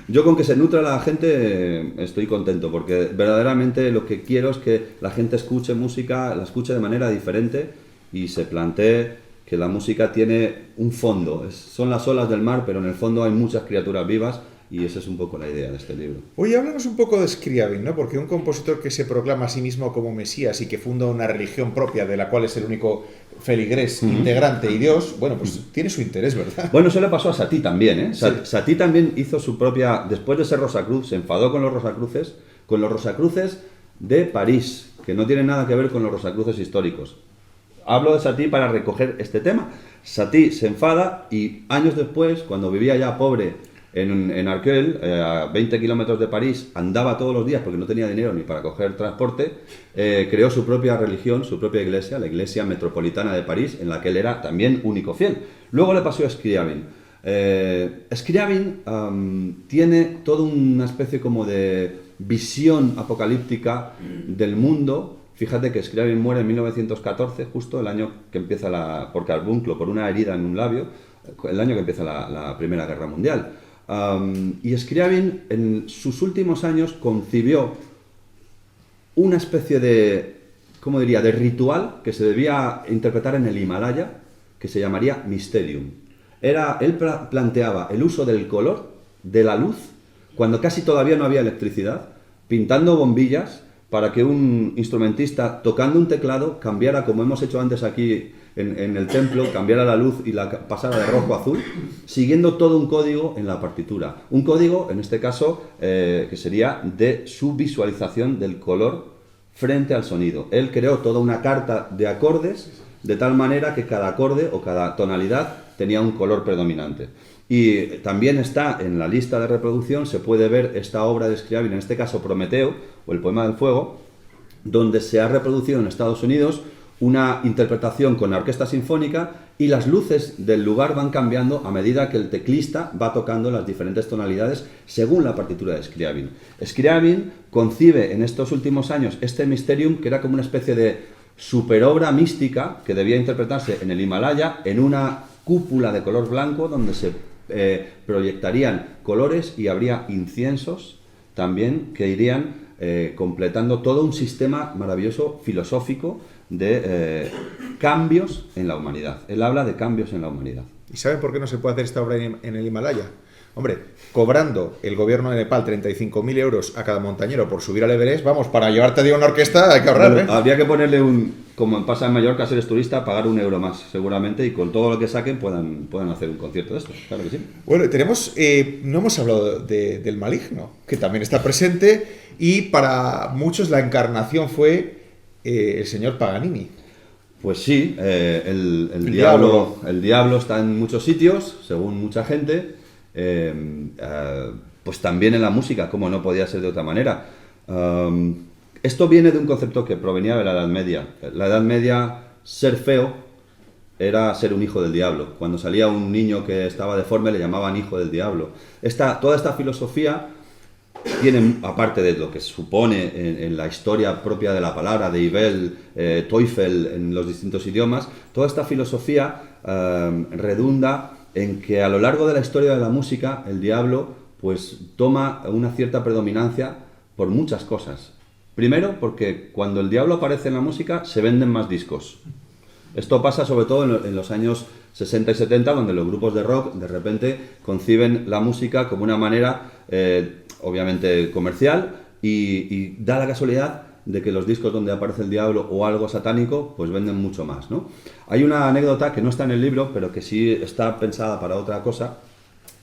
yo con que se nutra la gente estoy contento, porque verdaderamente lo que quiero es que la gente escuche música, la escuche de manera diferente y se plantee que la música tiene un fondo. Son las olas del mar, pero en el fondo hay muchas criaturas vivas, y esa es un poco la idea de este libro. Oye, háblanos un poco de Scriabin, ¿no? Porque un compositor que se proclama a sí mismo como Mesías y que funda una religión propia de la cual es el único feligrés integrante y Dios, bueno, pues tiene su interés, ¿verdad? Bueno, eso le pasó a Satie también, ¿eh? Sí. Satie también hizo su propia... Después de ser Rosacruz, se enfadó con los Rosacruces de París, que no tienen nada que ver con los Rosacruces históricos. Hablo de Satie para recoger este tema. Satie se enfada y años después, cuando vivía ya pobre en Arcueil, a 20 kilómetros de París, andaba todos los días porque no tenía dinero ni para coger transporte, creó su propia religión, su propia iglesia, la Iglesia Metropolitana de París, en la que él era también único fiel. Luego le pasó a Scriabin. Scriabin tiene toda una especie como de visión apocalíptica del mundo. Fíjate que Scriabin muere en 1914, justo el año que empieza por carbunclo, por una herida en un labio, el año que empieza la Primera Guerra Mundial. Y Scriabin en sus últimos años concibió una especie de, ¿cómo diría?, de ritual que se debía interpretar en el Himalaya, que se llamaría Mysterium. Él planteaba el uso del color, de la luz, cuando casi todavía no había electricidad, pintando bombillas para que un instrumentista tocando un teclado cambiara, como hemos hecho antes aquí en el templo, cambiara la luz y la pasara de rojo a azul, siguiendo todo un código en la partitura. Un código, en este caso, que sería de su visualización del color frente al sonido. Él creó toda una carta de acordes, de tal manera que cada acorde o cada tonalidad tenía un color predominante. Y también está en la lista de reproducción, se puede ver esta obra de Scriabin, en este caso Prometeo, o el Poema del Fuego, donde se ha reproducido en Estados Unidos una interpretación con la orquesta sinfónica, y las luces del lugar van cambiando a medida que el teclista va tocando las diferentes tonalidades según la partitura de Scriabin. Scriabin concibe en estos últimos años este Mysterium, que era como una especie de superobra mística que debía interpretarse en el Himalaya, en una cúpula de color blanco donde se proyectarían colores y habría inciensos también que irían completando todo un sistema maravilloso filosófico de cambios en la humanidad. Él habla de cambios en la humanidad. ¿Y saben por qué no se puede hacer esta obra en el Himalaya? Hombre, cobrando el gobierno de Nepal 35.000 euros a cada montañero por subir al Everest, vamos, para llevarte de una orquesta hay que ahorrar, ¿eh? Habría que ponerle como pasa en Mallorca, si eres turista, pagar €1 más, seguramente, y con todo lo que saquen puedan hacer un concierto de esto, claro que sí. Bueno, no hemos hablado del maligno, que también está presente, y para muchos la encarnación fue el señor Paganini. Pues sí, el diablo está en muchos sitios, según mucha gente. Pues también en la música, como no podía ser de otra manera. Esto viene de un concepto que provenía de la Edad Media. La Edad Media, ser feo era ser un hijo del diablo. Cuando salía un niño que estaba deforme le llamaban hijo del diablo. Toda esta filosofía tiene, aparte de lo que supone en la historia propia de la palabra, de Ibel, Teufel en los distintos idiomas, toda esta filosofía redunda en que a lo largo de la historia de la música el diablo pues toma una cierta predominancia por muchas cosas. Primero, porque cuando el diablo aparece en la música se venden más discos. Esto pasa sobre todo en los años 60 y 70, donde los grupos de rock de repente conciben la música como una manera obviamente comercial, y da la casualidad de que los discos donde aparece el diablo o algo satánico pues venden mucho más, ¿no? Hay una anécdota que no está en el libro, pero que sí está pensada para otra cosa,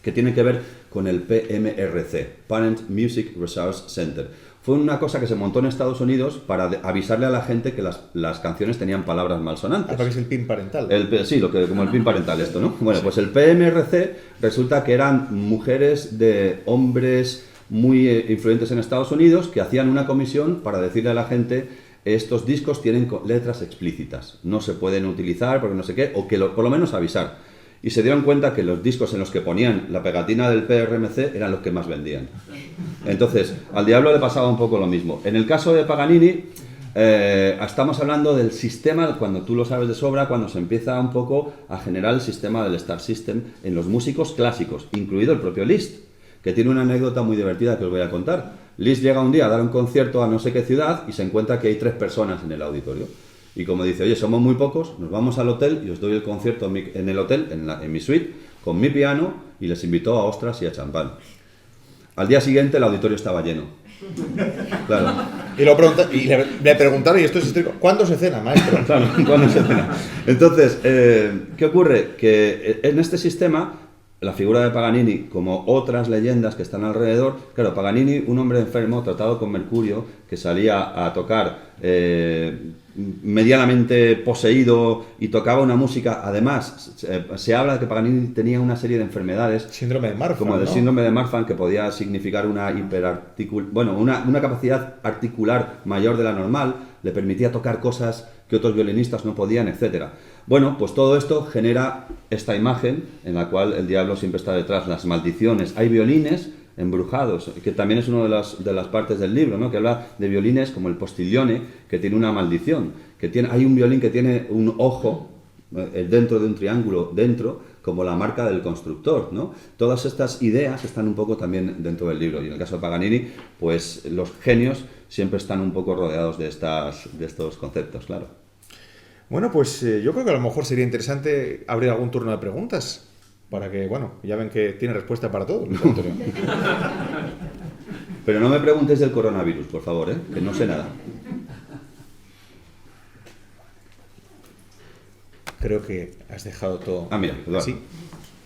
que tiene que ver con el PMRC, Parent Music Resource Center, fue una cosa que se montó en Estados Unidos para avisarle a la gente que las canciones tenían palabras malsonantes. Porque es el PIN parental. Sí, como el PIN parental esto, ¿no? Bueno, pues el PMRC resulta que eran mujeres de hombres muy influyentes en Estados Unidos que hacían una comisión para decirle a la gente: estos discos tienen letras explícitas, no se pueden utilizar porque no sé qué, o que por lo menos avisar. Y se dieron cuenta que los discos en los que ponían la pegatina del PRMC eran los que más vendían. Entonces, al diablo le pasaba un poco lo mismo. En el caso de Paganini, estamos hablando del sistema, cuando tú lo sabes de sobra, cuando se empieza un poco a generar el sistema del Star System en los músicos clásicos, incluido el propio Liszt, que tiene una anécdota muy divertida que os voy a contar. Liszt llega un día a dar un concierto a no sé qué ciudad y se encuentra que hay 3 personas en el auditorio. Y como dice: oye, somos muy pocos, nos vamos al hotel y os doy el concierto en el hotel, en mi suite, con mi piano, y les invitó a ostras y a champán. Al día siguiente el auditorio estaba lleno. Claro. Y le preguntaron, y esto es histórico: ¿cuándo se cena, maestro? Claro, ¿cuándo se cena? Entonces, ¿qué ocurre? Que en este sistema, la figura de Paganini, como otras leyendas que están alrededor, claro, Paganini, un hombre enfermo, tratado con mercurio, que salía a tocar medianamente poseído y tocaba una música. Además, se habla de que Paganini tenía una serie de enfermedades, Síndrome de Marfan, como el ¿no? síndrome de Marfan, que podía significar una una capacidad articular mayor de la normal, le permitía tocar cosas que otros violinistas no podían, etcétera. Bueno, pues todo esto genera esta imagen en la cual el diablo siempre está detrás, las maldiciones. Hay violines embrujados, que también es una de las partes del libro, ¿no? Que habla de violines como el Postiglione, que tiene una maldición, hay un violín que tiene un ojo dentro de un triángulo dentro, como la marca del constructor, ¿no? Todas estas ideas están un poco también dentro del libro, y en el caso de Paganini, pues los genios siempre están un poco rodeados de estos conceptos, claro. Bueno, pues yo creo que a lo mejor sería interesante abrir algún turno de preguntas, para que, bueno, ya ven que tiene respuesta para todo, Luis Antonio. Pero no me preguntes del coronavirus, por favor, que no sé nada. Creo que has dejado todo. Ah, mira, claro. Sí,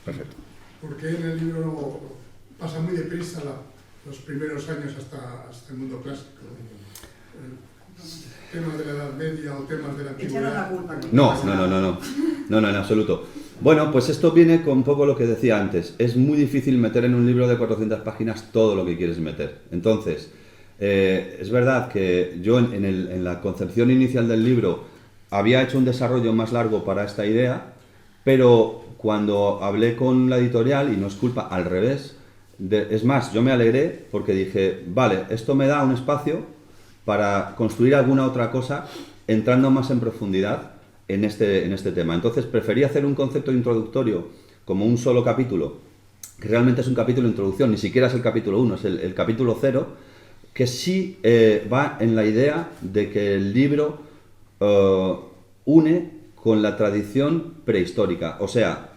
perfecto. Porque en el libro pasa muy deprisa los primeros años hasta el mundo clásico. Temas de la Edad Media o temas de la antigüedad. No, en absoluto. Bueno, pues esto viene con un poco lo que decía antes. Es muy difícil meter en un libro de 400 páginas todo lo que quieres meter. Entonces, es verdad que yo en la concepción inicial del libro había hecho un desarrollo más largo para esta idea, pero cuando hablé con la editorial, y no es culpa, al revés, es más, yo me alegré porque dije: vale, esto me da un espacio para construir alguna otra cosa entrando más en profundidad en este tema. Entonces preferí hacer un concepto introductorio como un solo capítulo, que realmente es un capítulo de introducción, ni siquiera es el capítulo 1, es el capítulo 0, que sí va en la idea de que el libro une con la tradición prehistórica. O sea,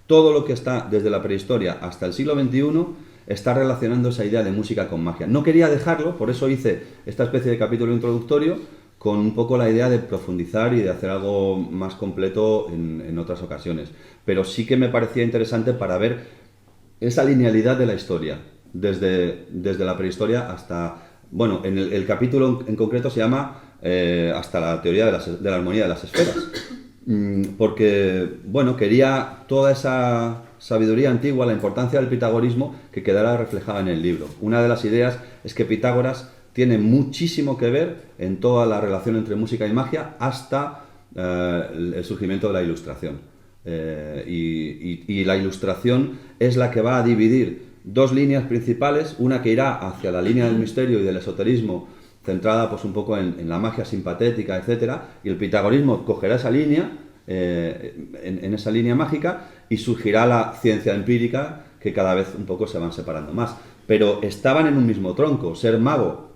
todo lo que está desde la prehistoria hasta el siglo XXI está relacionando esa idea de música con magia. No quería dejarlo, por eso hice esta especie de capítulo introductorio con un poco la idea de profundizar y de hacer algo más completo en otras ocasiones. Pero sí que me parecía interesante para ver esa linealidad de la historia, desde la prehistoria hasta... Bueno, en el capítulo en concreto se llama hasta la teoría de la armonía de las esferas. Porque, bueno, quería toda esa sabiduría antigua, la importancia del pitagorismo, que quedara reflejada en el libro. Una de las ideas es que Pitágoras tiene muchísimo que ver en toda la relación entre música y magia hasta el surgimiento de la Ilustración. Y la Ilustración es la que va a dividir dos líneas principales, una que irá hacia la línea del misterio y del esoterismo, centrada pues un poco en la magia simpatética, etcétera, y el pitagorismo cogerá esa línea, en esa línea mágica, y surgirá la ciencia empírica, que cada vez un poco se van separando más. Pero estaban en un mismo tronco. Ser mago,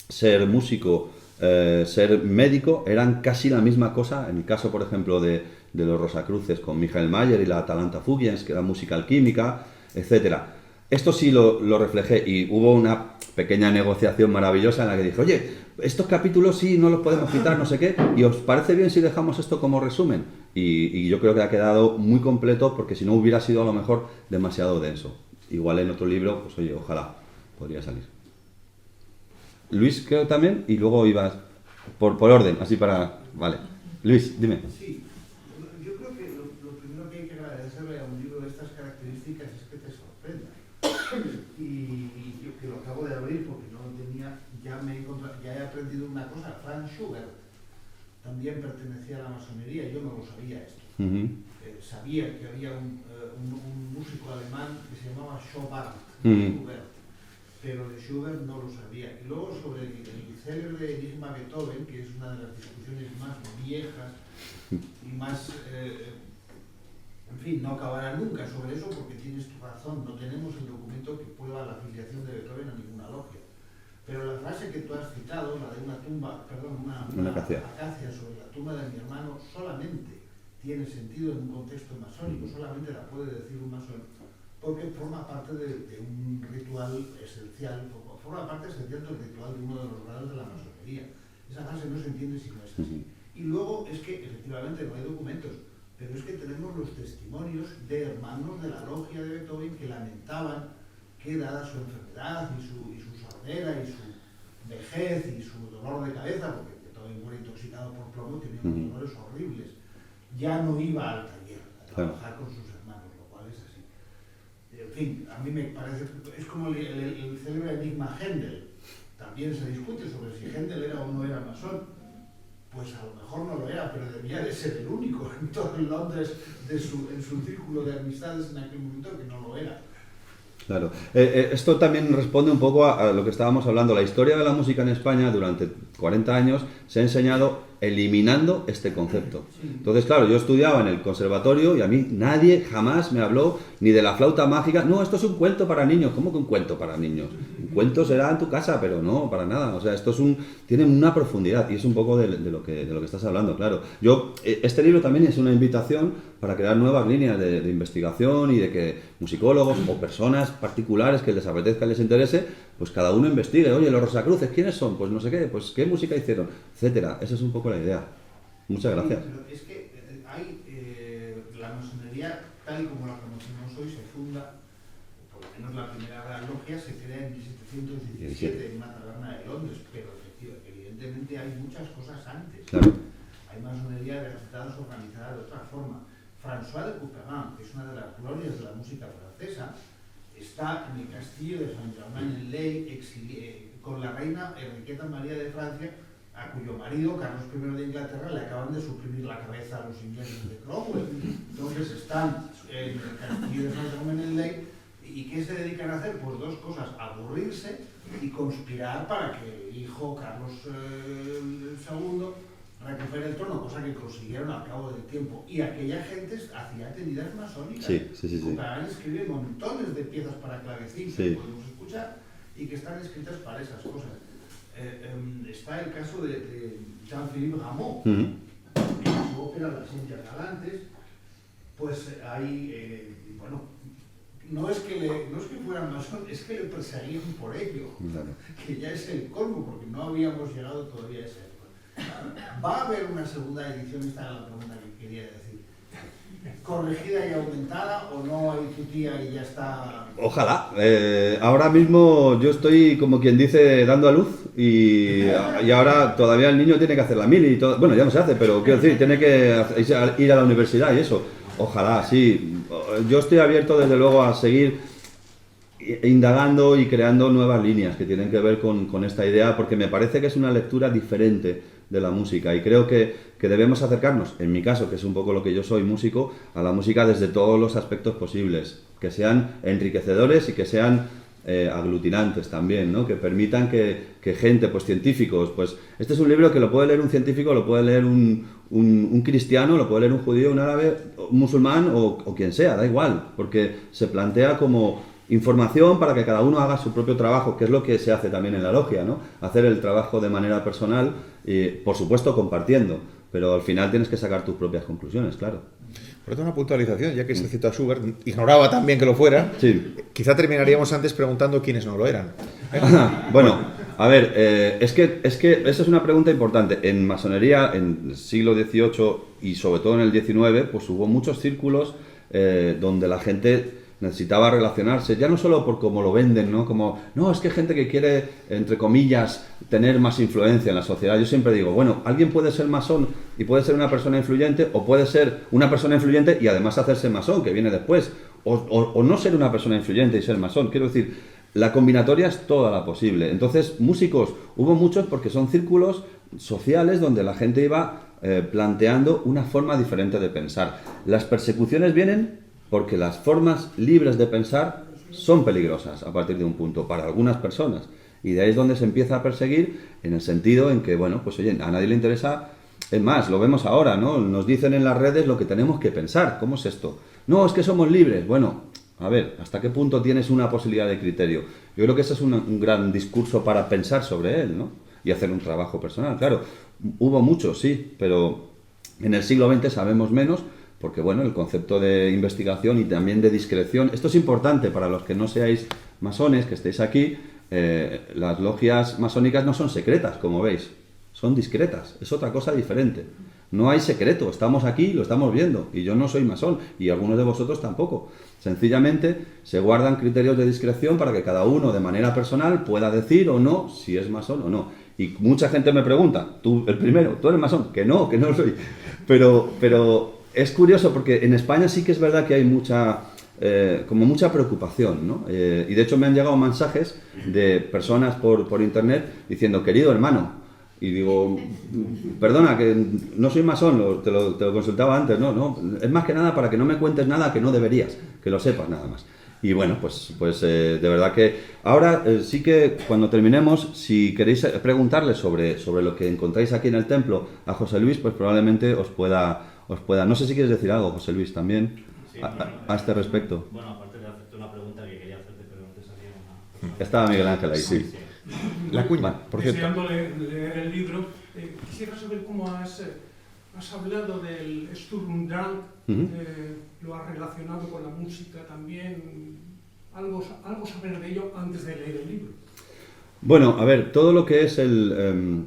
ser músico, ser médico, eran casi la misma cosa. En el caso, por ejemplo, de los Rosacruces con Michael Mayer y la Atalanta Fugiens, que era música alquímica, etcétera. Esto sí lo reflejé, y hubo una pequeña negociación maravillosa en la que dije: oye, estos capítulos sí no los podemos quitar, no sé qué, ¿y os parece bien si dejamos esto como resumen? Y yo creo que ha quedado muy completo, porque si no hubiera sido a lo mejor demasiado denso. Igual en otro libro, pues oye, ojalá podría salir. Luis creo también, y luego ibas por orden, así para... Vale. Luis, dime. Sí, yo creo que lo primero que hay que agradecerle a un libro de estas características es que te sorprenda. Y yo que lo acabo de abrir porque no lo tenía, ya he aprendido una cosa. Franz Schubert también pertenecía a la masonería, yo no lo sabía esto. Sabía que había un músico alemán que se llamaba Schubert, pero de Schubert no lo sabía. Y luego sobre el célebre enigma Beethoven, que es una de las discusiones más viejas y más, en fin, no acabará nunca sobre eso porque tienes tu razón, no tenemos el documento que prueba la afiliación de Beethoven a ninguna logia. Pero la frase que tú has citado, la de una acacia sobre la tumba de mi hermano, solamente tiene sentido en un contexto masónico, solamente la puede decir un masón, porque forma parte de un ritual esencial, forma parte esencial del ritual de uno de los grados de la masonería. Esa frase no se entiende si no es así. Y luego es que efectivamente no hay documentos, pero es que tenemos los testimonios de hermanos de la logia de Beethoven que lamentaban que dada su enfermedad y su sordera y su vejez y su dolor de cabeza, porque Beethoven muere intoxicado por plomo, tenía unos dolores horribles, ya no iba al taller a trabajar con sus hermanos, lo cual es así. En fin, a mí me parece, es como el célebre enigma Händel. También se discute sobre si Händel era o no era masón. Pues a lo mejor no lo era, pero debía de ser el único en todo Londres en su círculo de amistades en aquel momento que no lo era. Claro. Esto también responde un poco a lo que estábamos hablando. La historia de la música en España durante 40 años se ha enseñado eliminando este concepto. Entonces, claro, yo estudiaba en el conservatorio y a mí nadie jamás me habló ni de la flauta mágica. No, esto es un cuento para niños. ¿Cómo que un cuento para niños? Un cuento será en tu casa, pero no, para nada. O sea, esto tiene una profundidad y es un poco de lo que estás hablando, claro. Este libro también es una invitación para crear nuevas líneas de investigación y de que musicólogos o personas particulares que les apetezca y les interese, pues cada uno investigue. Oye, los Rosacruces, ¿quiénes son? Pues no sé qué, pues qué música hicieron, etcétera. Esa es un poco la idea. Muchas gracias. Sí, pero es que la masonería, tal y como la conocemos hoy, se funda, por lo menos la primera gran logia se crea en 1717 en una taberna de Londres, pero evidentemente hay muchas cosas antes. Claro. Hay masonería de resultados organizada de otra forma. François de Couperin, que es una de las glorias de la música francesa, está en el castillo de Saint-Germain-en-Laye con la reina Enriqueta María de Francia, a cuyo marido, Carlos I de Inglaterra, le acaban de suprimir la cabeza a los ingleses de Cromwell. Entonces están en el castillo de Saint-Germain-en-Laye y ¿qué se dedican a hacer? Pues dos cosas, aburrirse y conspirar para que el hijo Carlos II recupere el trono, cosa que consiguieron al cabo del tiempo. Y aquella gente hacía tenidas masónicas. Sí. Couperin escribe montones de piezas para clavecín que podemos escuchar y que están escritas para esas cosas. Está el caso de Jean-Philippe Rameau, que en su ópera Las Indias Galantes, pues hay, bueno, no es que fueran masón, es que le perseguían por ello, claro. Que ya es el colmo, porque no habíamos llegado todavía a ese época. ¿Va a haber una segunda edición? Esta era la pregunta que quería decir. ¿Corregida y aumentada o no hay tu tía y ya está? Ojalá. Ahora mismo yo estoy, como quien dice, dando a luz y ahora todavía el niño tiene que hacer la mili y todo. Bueno, ya no se hace, pero quiero decir, tiene que ir a la universidad y eso. Ojalá, sí. Yo estoy abierto desde luego a seguir indagando y creando nuevas líneas que tienen que ver con esta idea, porque me parece que es una lectura diferente de la música y creo que debemos acercarnos, en mi caso, que es un poco lo que yo soy músico, a la música desde todos los aspectos posibles, que sean enriquecedores y que sean aglutinantes también, ¿no? Que permitan que gente, pues científicos, pues este es un libro que lo puede leer un científico, lo puede leer un cristiano, lo puede leer un judío, un árabe, un musulmán o quien sea, da igual, porque se plantea como información para que cada uno haga su propio trabajo, que es lo que se hace también en la logia, ¿no? Hacer el trabajo de manera personal y, por supuesto, compartiendo, pero al final tienes que sacar tus propias conclusiones, claro. Por otra, una puntualización, ya que se citó a Schubert, ignoraba también que lo fuera, sí. Quizá terminaríamos antes preguntando quiénes no lo eran. Bueno, a ver, es que esa es una pregunta importante. En masonería, en el siglo XVIII y sobre todo en el XIX, pues hubo muchos círculos donde la gente necesitaba relacionarse, ya no solo por cómo lo venden, ¿no? Como, no, es que hay gente que quiere, entre comillas, tener más influencia en la sociedad. Yo siempre digo, bueno, alguien puede ser masón y puede ser una persona influyente, o puede ser una persona influyente y además hacerse masón, que viene después, o no ser una persona influyente y ser masón. Quiero decir, la combinatoria es toda la posible. Entonces, músicos, hubo muchos porque son círculos sociales donde la gente iba planteando una forma diferente de pensar. Las persecuciones vienen porque las formas libres de pensar son peligrosas a partir de un punto para algunas personas, y de ahí es donde se empieza a perseguir, en el sentido en que, bueno, pues oye, a nadie le interesa. Es más, lo vemos ahora, ¿no? Nos dicen en las redes lo que tenemos que pensar. ¿Cómo es esto? No, es que somos libres. Bueno, a ver, ¿hasta qué punto tienes una posibilidad de criterio? Yo creo que ese es un gran discurso para pensar sobre él, ¿no? Y hacer un trabajo personal. Claro, hubo muchos, sí, pero en el siglo XX sabemos menos, porque, bueno, el concepto de investigación y también de discreción, esto es importante para los que no seáis masones, que estéis aquí. Las logias masónicas no son secretas, como veis, son discretas, es otra cosa diferente. No hay secreto, estamos aquí, lo estamos viendo, y yo no soy masón, y algunos de vosotros tampoco. Sencillamente se guardan criterios de discreción para que cada uno de manera personal pueda decir o no si es masón o no. Y mucha gente me pregunta, tú el primero, ¿tú eres masón? Que no lo soy. Pero es curioso porque en España sí que es verdad que hay mucha preocupación, ¿no? Y de hecho me han llegado mensajes de personas por internet diciendo, querido hermano, y digo, perdona, que no soy masón, te lo consultaba antes, no, es más que nada para que no me cuentes nada que no deberías, que lo sepas nada más. Y bueno, pues de verdad que ahora sí que cuando terminemos, si queréis preguntarle sobre lo que encontráis aquí en el templo a José Luis, pues probablemente os pueda. No sé si quieres decir algo, José Luis, también sí, a este respecto. Bueno, aparte de hacerte una pregunta que quería hacerte, pero antes había una... Estaba Miguel Ángel ahí, sí. La cuña, por cierto. Deseando leer el libro, quisiera saber cómo has hablado del Sturm und Drang, lo has relacionado con la música también, algo saber de ello antes de leer el libro. Bueno, a ver, todo lo que es el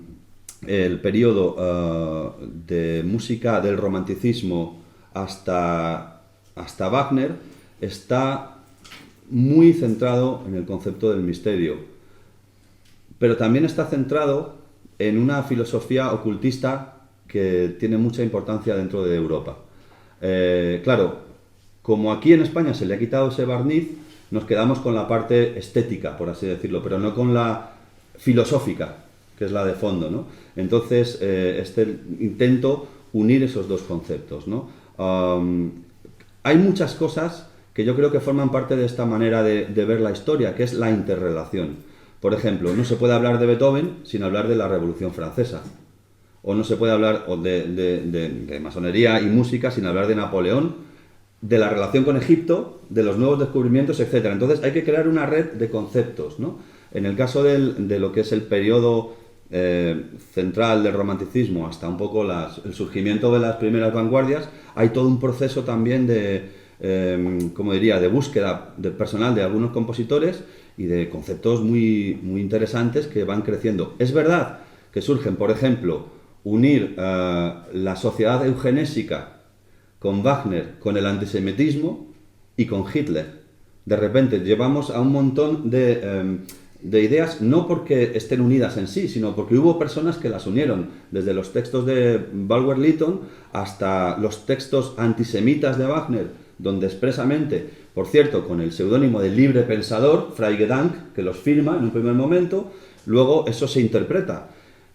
periodo de música del romanticismo hasta Wagner está muy centrado en el concepto del misterio, pero también está centrado en una filosofía ocultista que tiene mucha importancia dentro de Europa. Claro, como aquí en España se le ha quitado ese barniz, nos quedamos con la parte estética, por así decirlo, pero no con la filosófica, que es la de fondo, ¿no? Entonces, intento unir esos dos conceptos, ¿no? Hay muchas cosas que yo creo que forman parte de esta manera de ver la historia, que es la interrelación. Por ejemplo, no se puede hablar de Beethoven sin hablar de la Revolución Francesa. O no se puede hablar de masonería y música sin hablar de Napoleón, de la relación con Egipto, de los nuevos descubrimientos, etc. Entonces hay que crear una red de conceptos, ¿no? En el caso de lo que es el periodo central del romanticismo hasta un poco el surgimiento de las primeras vanguardias, hay todo un proceso también de búsqueda personal de algunos compositores y de conceptos muy, muy interesantes que van creciendo. Es verdad que surgen, por ejemplo, unir la sociedad eugenésica con Wagner, con el antisemitismo y con Hitler. De repente llevamos a un montón de ideas, no porque estén unidas en sí, sino porque hubo personas que las unieron, desde los textos de Bulwer-Lytton hasta los textos antisemitas de Wagner, donde expresamente, por cierto, con el seudónimo de libre pensador, Fray Gedank, que los firma en un primer momento, luego eso se interpreta.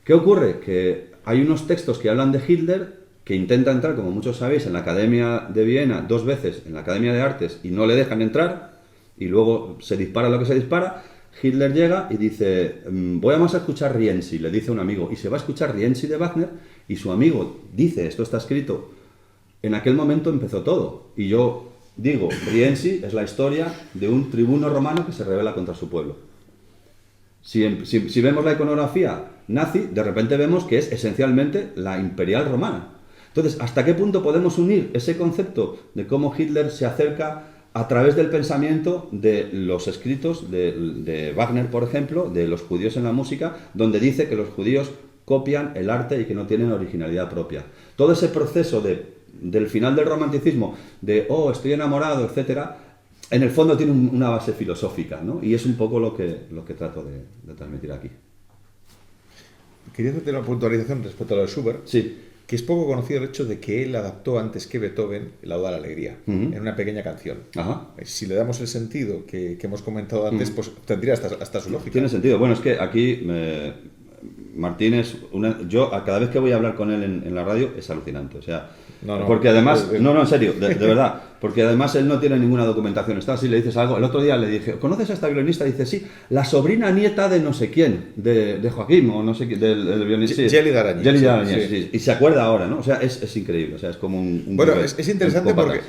¿Qué ocurre? Que hay unos textos que hablan de Hitler, que intenta entrar, como muchos sabéis, en la Academia de Viena 2 veces, en la Academia de Artes, y no le dejan entrar, y luego se dispara lo que se dispara. Hitler llega y dice, vamos a escuchar Rienzi, le dice un amigo, y se va a escuchar Rienzi de Wagner, y su amigo dice, esto está escrito, en aquel momento empezó todo, y yo digo, Rienzi es la historia de un tribuno romano que se rebela contra su pueblo. Si vemos la iconografía nazi, de repente vemos que es esencialmente la imperial romana. Entonces, ¿hasta qué punto podemos unir ese concepto de cómo Hitler se acerca a través del pensamiento de los escritos de Wagner, por ejemplo, de los judíos en la música, donde dice que los judíos copian el arte y que no tienen originalidad propia? Todo ese proceso del final del romanticismo, de, estoy enamorado, etc., en el fondo tiene una base filosófica, ¿no? Y es un poco lo que trato de transmitir aquí. Quería hacerte una puntualización respecto a lo de Schubert. Sí. Que es poco conocido el hecho de que él adaptó antes que Beethoven la Oda a la Alegría, en una pequeña canción. Ajá. Si le damos el sentido que hemos comentado antes, pues tendría hasta su lógica. Tiene sentido. Bueno, es que aquí Martín es yo cada vez que voy a hablar con él en la radio es alucinante, o sea, porque además, no, en serio, de verdad, porque además él no tiene ninguna documentación. Está si le dices algo, el otro día le dije, ¿conoces a esta violinista? Y dice, sí, la sobrina nieta de no sé quién, de Joaquín o no sé quién, del violinista. Gelida Arañez. Gelida Arañez, sí. Y se acuerda ahora, ¿no? O sea, es increíble, o sea, es como un bueno, es interesante porque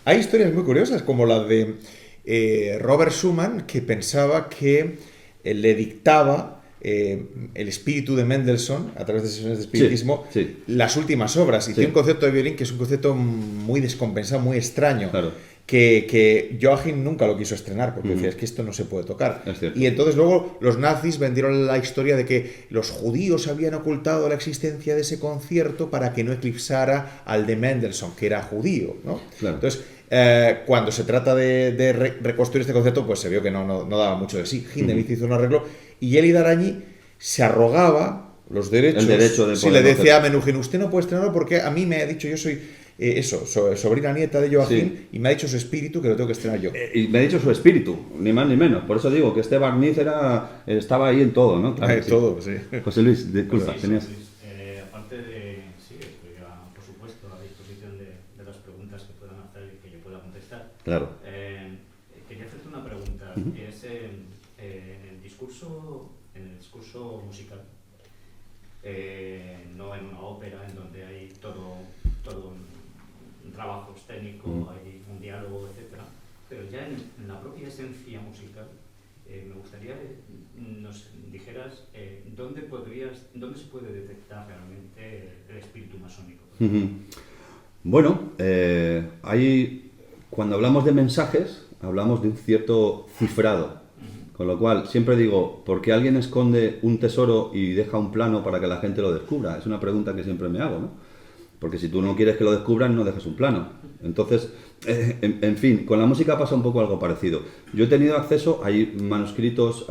hay historias muy curiosas, como la de Robert Schumann, que pensaba que le dictaba el espíritu de Mendelssohn, a través de sesiones de espiritismo, las últimas obras. Y tiene un concepto de violín que es un concepto muy descompensado, muy extraño, claro, que Joachim nunca lo quiso estrenar, porque decía, es que esto no se puede tocar. Y entonces luego los nazis vendieron la historia de que los judíos habían ocultado la existencia de ese concierto para que no eclipsara al de Mendelssohn, que era judío, ¿no? Claro. Entonces, cuando se trata de reconstruir este concepto, pues se vio que no daba mucho de sí. Hindemith hizo un arreglo y Gelida Arañez se arrogaba los derechos. El derecho de si poder le decía a hacer. Menuhin, usted no puede estrenarlo porque a mí me ha dicho, yo soy sobrina nieta de Joachim, y me ha dicho su espíritu que lo tengo que estrenar yo. Y me ha dicho su espíritu, ni más ni menos. Por eso digo que este barniz estaba ahí en todo, ¿no? Claro, todo, sí. José Luis, disculpa, tenías... Aparte de, estoy por supuesto a disposición de las preguntas que puedan hacer y que yo pueda contestar. Claro. Quería hacerte una pregunta, que es en el discurso musical, no en una ópera en donde hay todo un trabajo técnico, hay un diálogo, etcétera, pero ya en la propia esencia musical, me gustaría que nos dijeras dónde se puede detectar realmente el espíritu masónico. Bueno, cuando hablamos de mensajes, hablamos de un cierto cifrado. Con lo cual, siempre digo, ¿por qué alguien esconde un tesoro y deja un plano para que la gente lo descubra? Es una pregunta que siempre me hago, ¿no? Porque si tú no quieres que lo descubran, no dejes un plano. Entonces, en fin, con la música pasa un poco algo parecido. Yo he tenido acceso, hay manuscritos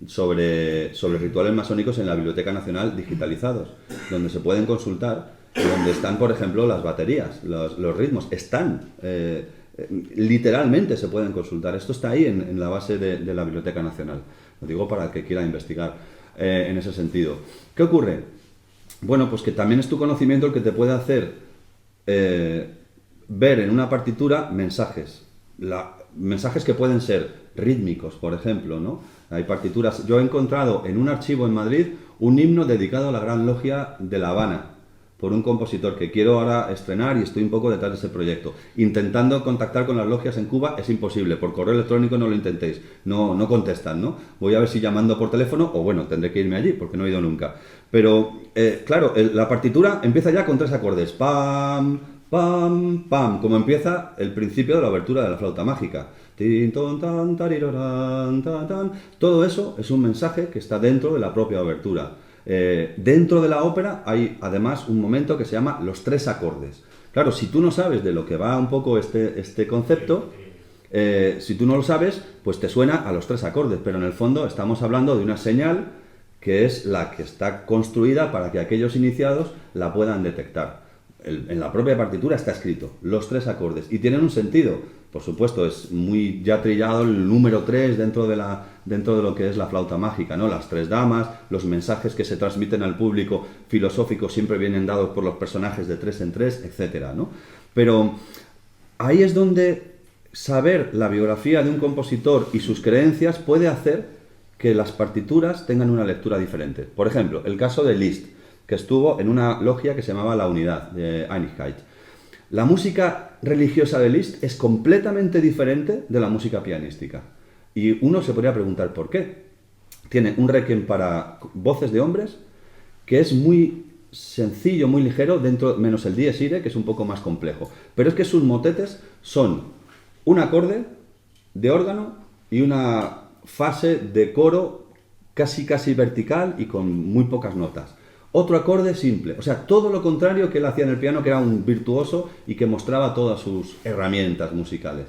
sobre rituales masónicos en la Biblioteca Nacional digitalizados, donde se pueden consultar, donde están, por ejemplo, las baterías, los ritmos, están... literalmente se pueden consultar. Esto está ahí en la base de la Biblioteca Nacional. Lo digo para el que quiera investigar en ese sentido. ¿Qué ocurre? Bueno, pues que también es tu conocimiento el que te puede hacer ver en una partitura mensajes. Mensajes que pueden ser rítmicos, por ejemplo, ¿no? Hay partituras. Yo he encontrado en un archivo en Madrid un himno dedicado a la Gran Logia de La Habana, por un compositor que quiero ahora estrenar y estoy un poco detrás de ese proyecto. Intentando contactar con las logias en Cuba es imposible, por correo electrónico no lo intentéis, no contestan, ¿no? Voy a ver si llamando por teléfono, o bueno, tendré que irme allí porque no he ido nunca. Pero, claro, la partitura empieza ya con 3 acordes, pam, pam, pam, como empieza el principio de la obertura de la flauta mágica. Tin, ton, tan, tarirorán, tan, tan. Todo eso es un mensaje que está dentro de la propia obertura. Dentro de la ópera hay además un momento que se llama los 3 acordes. Claro, si tú no sabes de lo que va un poco este concepto, si tú no lo sabes, pues te suena a los 3 acordes, pero en el fondo estamos hablando de una señal que es la que está construida para que aquellos iniciados la puedan detectar. En la propia partitura está escrito los 3 acordes y tienen un sentido. Por supuesto, es muy ya trillado el número 3 dentro de lo que es la flauta mágica, ¿no? Las 3 damas, los mensajes que se transmiten al público filosófico siempre vienen dados por los personajes de 3 en 3, etcétera, ¿no? Pero ahí es donde saber la biografía de un compositor y sus creencias puede hacer que las partituras tengan una lectura diferente. Por ejemplo, el caso de Liszt, que estuvo en una logia que se llamaba La Unidad, de Einigkeit. La música religiosa de Liszt es completamente diferente de la música pianística. Y uno se podría preguntar por qué. Tiene un requiem para voces de hombres que es muy sencillo, muy ligero, menos el dies irae, que es un poco más complejo. Pero es que sus motetes son un acorde de órgano y una fase de coro casi vertical y con muy pocas notas. Otro acorde simple, o sea, todo lo contrario que él hacía en el piano, que era un virtuoso y que mostraba todas sus herramientas musicales.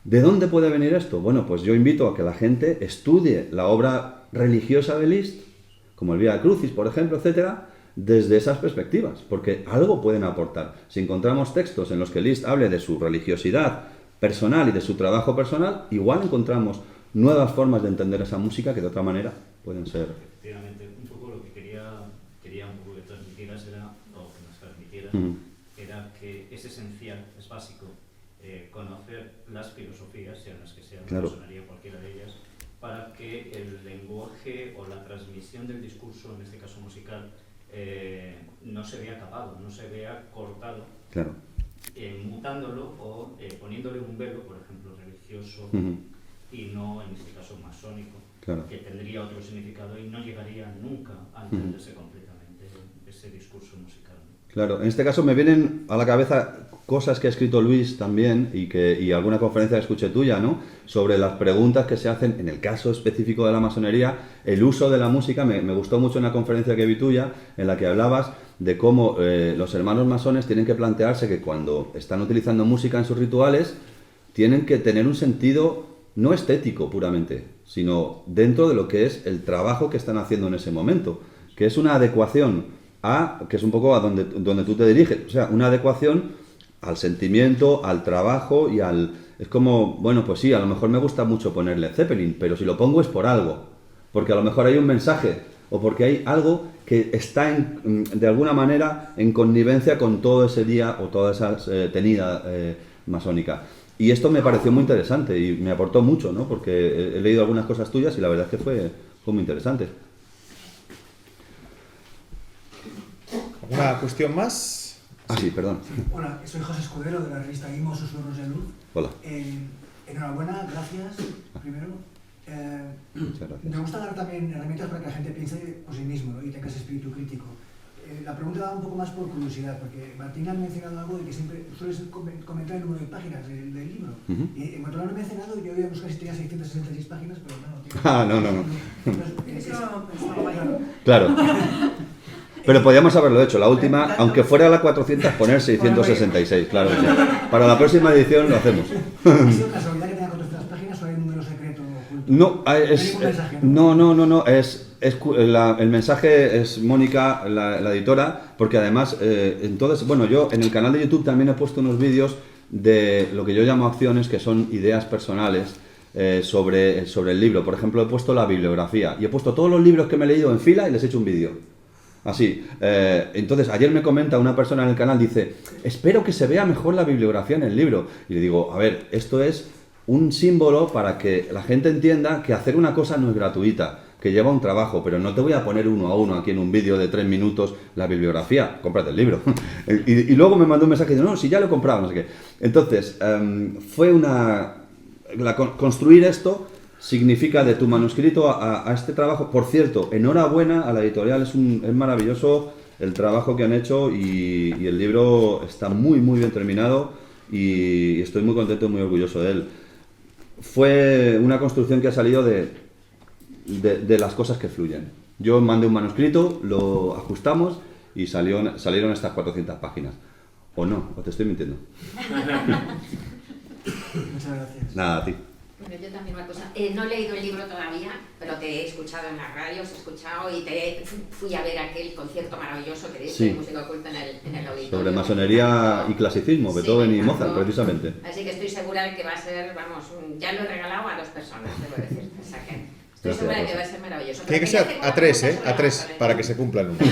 ¿De dónde puede venir esto? Bueno, pues yo invito a que la gente estudie la obra religiosa de Liszt, como el Vía Crucis, por ejemplo, etcétera, desde esas perspectivas, porque algo pueden aportar. Si encontramos textos en los que Liszt hable de su religiosidad personal y de su trabajo personal, igual encontramos nuevas formas de entender esa música que de otra manera pueden ser. Efectivamente, un poco lo que quería un poco que transmitieras era, o que nos transmitieras, era que es esencial, es básico, conocer las filosofías, sean las que sean, Claro. masonería, cualquiera de ellas, para que el lenguaje o la transmisión del discurso, en este caso musical, no se vea capado, no se vea cortado, Claro. mutándolo o poniéndole un velo, por ejemplo, religioso, y no, en este caso, masónico, Claro. que tendría otro significado y no llegaría nunca a entenderse completamente ese discurso musical. Claro, en este caso me vienen a la cabeza cosas que ha escrito Luis también y alguna conferencia que escuché tuya, ¿no? Sobre las preguntas que se hacen, en el caso específico de la masonería, el uso de la música. Me gustó mucho una conferencia que vi tuya en la que hablabas de cómo los hermanos masones tienen que plantearse que cuando están utilizando música en sus rituales, tienen que tener un sentido no estético puramente, sino dentro de lo que es el trabajo que están haciendo en ese momento, que es una adecuación que es un poco a donde tú te diriges, o sea, una adecuación al sentimiento, al trabajo y al... Es como, bueno, pues sí, a lo mejor me gusta mucho poner Led Zeppelin, pero si lo pongo es por algo, porque a lo mejor hay un mensaje o porque hay algo que está de alguna manera en connivencia con todo ese día o toda esa tenida masónica. Y esto me pareció muy interesante y me aportó mucho, ¿no? Porque he leído algunas cosas tuyas y la verdad es que fue muy interesante. ¿Alguna cuestión más? Ah, sí, perdón. Hola, soy José Escudero de la revista Guimos, Susurros de Luz. Hola. Enhorabuena, gracias, primero. Muchas gracias. Me gusta dar también herramientas para que la gente piense por sí mismo, ¿no? Y tenga ese espíritu crítico. La pregunta va un poco más por curiosidad, porque Martín ha mencionado algo de que siempre sueles comentar el número de páginas del libro. Y en cuanto lo han mencionado, yo voy a buscar si tenía 666 páginas, pero no. No. Entonces, Eso pensaba yo. Claro. Pero podíamos haberlo hecho. La última, aunque fuera la 400, poner 666, claro que sí. Para la próxima edición lo hacemos. ¿Ha sido casualidad que tenga 400 páginas o hay un número secreto oculto? No, No el mensaje es Mónica, la editora, porque además, entonces, bueno, yo en el canal de YouTube también he puesto unos vídeos de lo que yo llamo acciones, que son ideas personales sobre el libro. Por ejemplo, he puesto la bibliografía y he puesto todos los libros que me he leído en fila y les he hecho un vídeo. Así, entonces ayer me comenta una persona en el canal, dice, espero que se vea mejor la bibliografía en el libro. Y le digo, a ver, esto es un símbolo para que la gente entienda que hacer una cosa no es gratuita, que lleva un trabajo, pero no te voy a poner uno a uno aquí en un vídeo de 3 minutos la bibliografía, cómprate el libro. y luego me mandó un mensaje y dice, no, si ya lo he comprado, no sé qué. Entonces, construir esto significa de tu manuscrito a este trabajo. Por cierto, enhorabuena a la editorial, es maravilloso el trabajo que han hecho y el libro está muy bien terminado y estoy muy contento y muy orgulloso de él. Fue una construcción que ha salido de las cosas que fluyen. Yo mandé un manuscrito, lo ajustamos y salieron estas 400 páginas. ¿O no? ¿O te estoy mintiendo? Muchas gracias. Nada, a ti. Bueno, yo también una cosa, no he leído el libro todavía, pero te he escuchado en la radio, os he escuchado y fui a ver aquel concierto maravilloso que diste de música oculta en el auditorio. Sobre masonería y clasicismo, Beethoven y Mozart, precisamente. Así que estoy segura de que va a ser, vamos, ya lo he regalado a 2 personas, debo decir. O sea que estoy segura de que va a ser maravilloso. Tiene que ser a 3, A 3, para que se cumpla el número.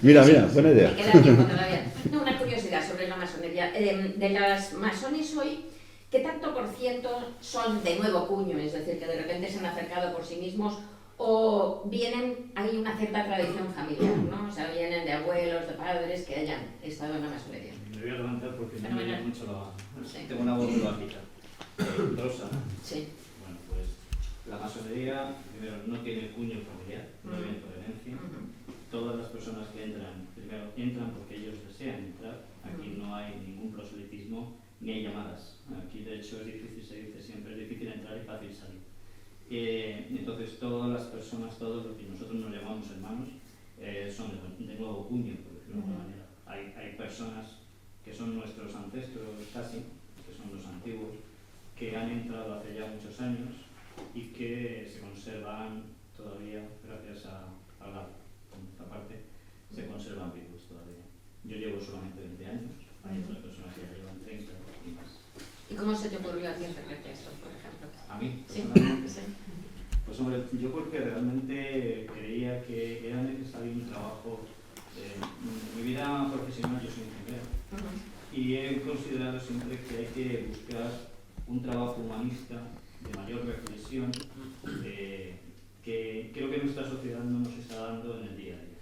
Mira, buena idea. Me queda tiempo todavía. No, una curiosidad sobre la masonería. De las masones hoy, ¿qué tanto por ciento son de nuevo cuño? Es decir, que de repente se han acercado por sí mismos o hay una cierta tradición familiar, ¿no? O sea, vienen de abuelos, de padres que hayan estado en la masonería. Me voy a levantar porque me llama mucho Sí. tengo una voz muy bajita. Rosa. Sí. Bueno, pues la masonería, primero, no tiene cuño familiar, no viene por herencia. Todas las personas que entran, primero, entran porque ellos desean entrar. Aquí no hay ningún proselitismo ni hay llamadas. Aquí, de hecho, es difícil, se dice siempre, es difícil entrar y fácil salir. Entonces, todas las personas, todos los que nosotros nos llamamos hermanos, son de nuevo cuño, por decirlo de alguna manera. Hay personas que son nuestros ancestros casi, que son los antiguos antiguos que han entrado hace ya muchos años y que se conservan todavía, gracias a la parte, se conservan vivos todavía. Yo llevo solamente 20 años, hay otras personas que ya llevan 30 y más. ¿Y cómo se te ocurrió a ti acercarte a esto, por ejemplo? ¿A mí? Sí, Personalmente. sí. Pues hombre, yo porque realmente creía que era necesario un trabajo. En mi vida profesional yo soy ingeniero y he considerado siempre que hay que buscar un trabajo humanista de mayor reflexión que creo que nuestra sociedad no nos está dando en el día a día.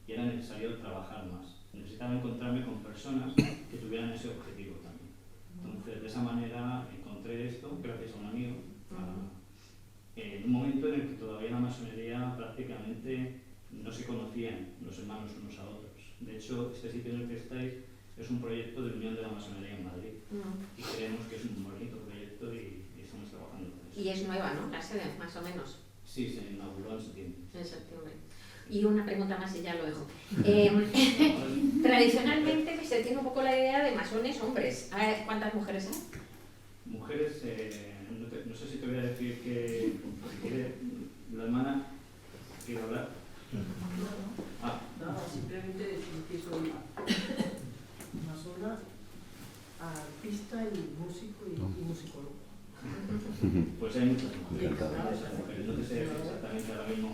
Y era necesario trabajar más. Necesitaba encontrarme con personas que tuvieran ese objetivo también. Entonces, de esa manera encontré esto, gracias a un amigo, en un momento en el que todavía la masonería prácticamente no se conocían los hermanos unos a otros. De hecho, este sitio en el que estáis es un proyecto de Unión de la Masonería en Madrid y creemos que es un bonito proyecto y estamos trabajando con eso. Y es nueva, ¿no? La sede, más o menos. Sí, se inauguró en septiembre. En septiembre. Y una pregunta más y ya lo dejo. Tradicionalmente se tiene un poco la idea de masones hombres. ¿Cuántas mujeres hay? Mujeres, no sé si te voy a decir que si quiere la hermana quiere hablar. No, simplemente decir que soy masona, artista y músico y musicólogo. Pues hay muchas mujeres, no te sé exactamente ahora mismo,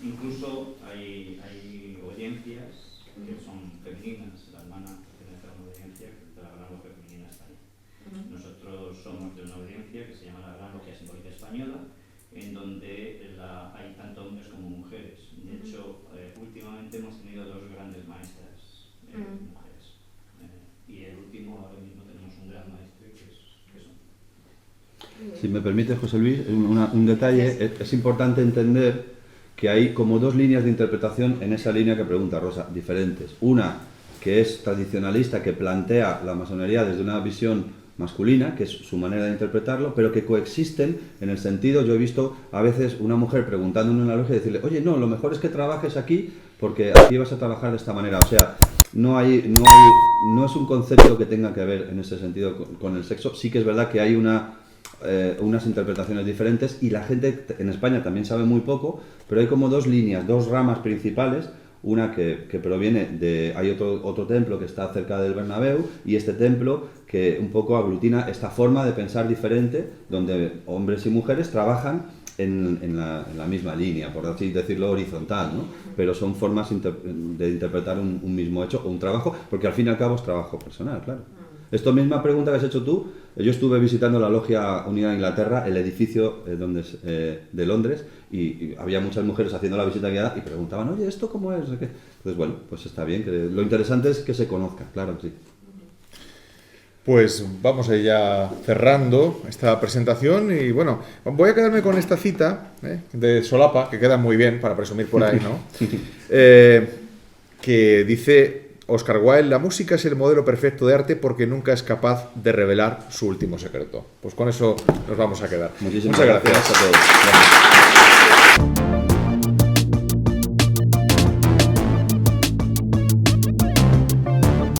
incluso hay audiencias que son femeninas. La hermana pertenece a una audiencia que es de la Gran Logia Femenina Española. Nosotros somos de una audiencia que se llama la Gran Logia Simbólica Española, en donde hay tanto hombres como mujeres. De hecho, últimamente hemos tenido 2 grandes maestras mujeres. Y el último, ahora mismo tenemos un gran maestre que son. Si me permite, José Luis, un detalle, es importante entender que hay como 2 líneas de interpretación en esa línea que pregunta Rosa, diferentes. Una que es tradicionalista, que plantea la masonería desde una visión masculina, que es su manera de interpretarlo, pero que coexisten en el sentido, yo he visto a veces una mujer preguntando en una logia y decirle, oye, no, lo mejor es que trabajes aquí porque aquí vas a trabajar de esta manera. O sea, no es un concepto que tenga que ver en ese sentido con el sexo. Sí que es verdad que hay unas interpretaciones diferentes y la gente en España también sabe muy poco, pero hay como 2 líneas, 2 ramas principales. Una que proviene de... Hay otro templo que está cerca del Bernabéu y este templo que un poco aglutina esta forma de pensar diferente, donde hombres y mujeres trabajan en la misma línea, por así decirlo, horizontal, ¿no? Pero son formas de interpretar un mismo hecho o un trabajo, porque al fin y al cabo es trabajo personal, claro. Esta misma pregunta que has hecho tú, yo estuve visitando la Logia Unida de Inglaterra, el edificio de Londres, y había muchas mujeres haciendo la visita guiada y preguntaban, oye, ¿esto cómo es? Entonces, bueno, pues está bien. Lo interesante es que se conozca, claro, sí. Pues vamos a ir ya cerrando esta presentación y bueno, voy a quedarme con esta cita de solapa, que queda muy bien para presumir por ahí, ¿no? Que dice Oscar Wilde, la música es el modelo perfecto de arte porque nunca es capaz de revelar su último secreto. Pues con eso nos vamos a quedar. Muchas gracias a todos. Gracias.